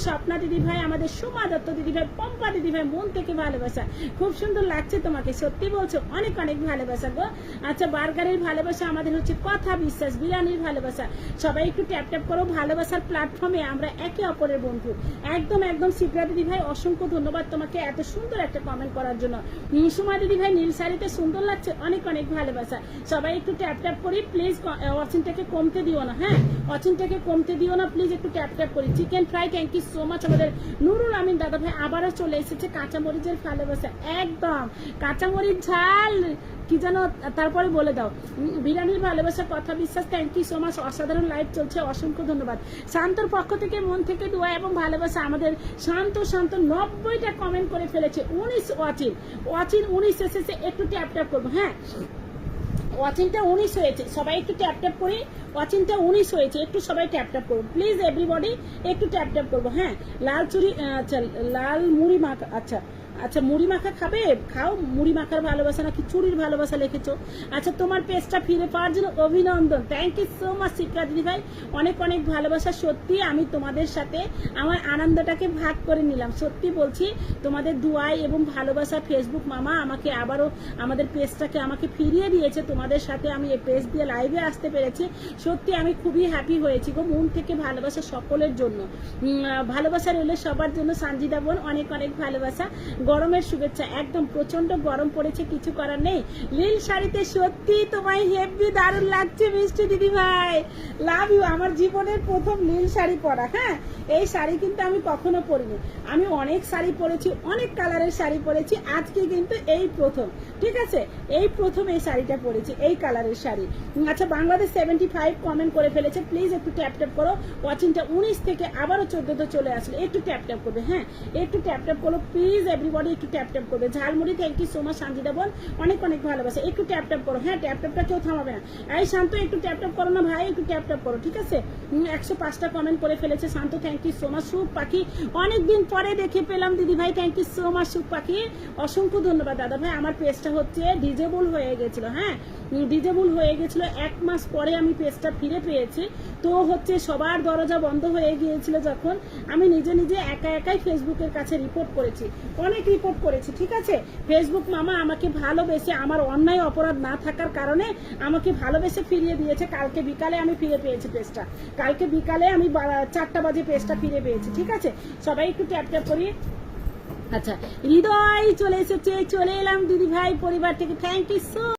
স্বপ্না দিদি ভাই, আমাদের সুমা দত্ত দিদি ভাই, পম্পা দিদি ভাই, মন থেকে ভালোবাসা, খুব সুন্দর লাগছে তোমাকে, সত্যি বলছো, অনেক অনেক ভালোবাসা গো। আচ্ছা, বার্গারের ভালোবাসা, আমাদের হচ্ছে কথা বিশ্বাস, বিরিয়ানির ভালোবাসা। সবাই একটু ট্যাপ ট্যাপ করো, ভালোবাসার প্ল্যাটফর্মে আমরা একে অপরের বন্ধু, একদম একদম। শিপ্রা দিদি ভাই অসংখ্য ধন্যবাদ তোমাকে এত সুন্দর একটা কমেন্ট করার জন্য। সুমা দিদি ভাই নীল শাড়িতে সুন্দর লাগছে, অনেক অনেক ভালোবাসা। সবাই একটু ট্যাপ ট্যাপ করি, প্লিজ ওয়াচিংটাকে কমতে দিও না। হ্যাঁ, ওয়াচিংটাকে কমতে দিও না, প্লিজ একটু ট্যাপ ট্যাপ করি। Chicken fry, thank you so much. আমাদের নুরুল আমিন দাদা ভাই আবারও চলে এসেছে, কাঁচামরিচের ভালোবাসা, একদম কাঁচামরিচ ঝাল কি জানো তারপরে বলে দাও। বিরিয়ানির ভালোবাসা, কথা বিশ্বাস, থ্যাংক ইউ সো মাচ, অসাধারণ লাইভ চলছে, অসংখ্য ধন্যবাদ। শান্তর পক্ষ থেকে মন থেকে দোয়া এবং ভালোবাসা। আমাদের শান্ত 90টা কমেন্ট করে ফেলেছে, 19 ওয়াচিং 19 এসেছে, একটু ট্যাপ ট্যাপ করবো। হ্যাঁ, ওয়াচিংটা 19 হয়েছে, সবাই একটু ট্যাপ ট্যাপ করি, ওয়াচিংটা 19 হয়েছে, একটু সবাই ট্যাপ ট্যাপ করবো, প্লিজ এভরিবডি একটু ট্যাপ ট্যাপ করবো। হ্যাঁ, লাল চুরি, আচ্ছা লাল মুড়ি মাখা, আচ্ছা আচ্ছা মুড়ি মাখা খাবে, খাও। মুড়ি মাখার ভালোবাসা নাকি চুরির ভালোবাসা লিখেছো। আচ্ছা তোমার পেজটা ফিরে পাওয়ার জন্য অভিনন্দন। Thank you so much Shipra দিদি ভাই, অনেক অনেক ভালোবাসা। সত্যি আমি তোমাদের সাথে আমার আনন্দটাকে ভাগ করে নিলাম। সত্যি বলছি, তোমাদের দুয়াই এবং ভালোবাসা ফেসবুক মামা আমাকে আবারও আমাদের পেজটাকে আমাকে ফিরিয়ে দিয়েছে। তোমাদের সাথে আমি এই পেজ দিয়ে লাইভে আসতে পেরেছি। সত্যি আমি খুবই হ্যাপি হয়েছি গো, মন থেকে ভালোবাসা সকলের জন্য। ভালোবাসা রইলে সবার জন্য। সানজিদা বোন অনেক অনেক ভালোবাসা, গরমের শুভেচ্ছা। একদম প্রচন্ড গরম পড়েছে, কিছু করার নেই। নীল শাড়িতে সত্যি তোমায় হেভি দারুণ লাগছে মিষ্টি দিদি ভাই, লাভ ইউ। আমার জীবনের প্রথম নীল শাড়ি পরা। হ্যাঁ, এই শাড়ি কিন্তু আমি কখনো পরিনি। আমি অনেক শাড়ি পরেছি, অনেক কালারের শাড়ি পরেছি, আজকে কিন্তু এই প্রথম। ঠিক আছে, এই প্রথম এই শাড়িটা পরেছি, এই কালারের শাড়ি। আচ্ছা বাংলাদেশ 75 কমেন্ট করে ফেলেছে, প্লিজ একটু ট্যাপ ট্যাপ করো। ওয়াচিংটা 19 থেকে আবারও 14তে চলে আসলে একটু ট্যাপ ট্যাপ করবে। হ্যাঁ, একটু ট্যাপ ট্যাপ করো প্লিজ, এভরিবডি একটু ট্যাপ ট্যাপ করবে। Jhalmuri thank you so much Sanjida বোন, অনেক অনেক ভালোবাসা। একটু ট্যাপ ট্যাপ করো। হ্যাঁ, ট্যাপ ট্যাপটা কেউ থামাবে না। এই শান্ত একটু ট্যাপ ট্যাপ করো না ভাই, একটু ট্যাপ ট্যাপ করো। ঠিক আছে, 105টা কমেন্ট করে ফেলেছে শান্ত, থ্যাংক ইউ সো মাচ। সুখ পাখি অনেকদিন পরে দেখে পেলাম দিদি ভাই, থ্যাংক ইউ সো মাচ সুখ পাখি, অসংখ্য ধন্যবাদ দাদা ভাই। আমার পেজটা হচ্ছে ডিজেবল হয়ে গেছিল। হ্যাঁ, ডিজেবল হয়ে গেছিল, 1 মাস পরে আমি পেজটা ফিরে পেয়েছি। তো হচ্ছে সবার দরজা বন্ধ হয়ে গিয়েছিল যখন, আমি নিজে নিজে একা একাই ফেসবুকের কাছে রিপোর্ট করেছি, অনেক রিপোর্ট করেছি। ঠিক আছে, ফেসবুক মামা আমাকে ভালোবেসে, আমার অন্যায় অপরাধ না থাকার কারণে আমাকে ভালোবেসে ফিরিয়ে দিয়েছে। কালকে বিকালে আমি ফিরে পেয়েছি পেজটা, কালকে বিকালে আমি 4টা বাজে পেজটা ফিরে পেয়েছি। ঠিক আছে, সবাই একটু ট্যাপ ট্যাপ করি। আচ্ছা হৃদয় চলে এসেছে, চলে এলাম দিদি ভাই পরিবার থেকে, থ্যাংক ইউ সো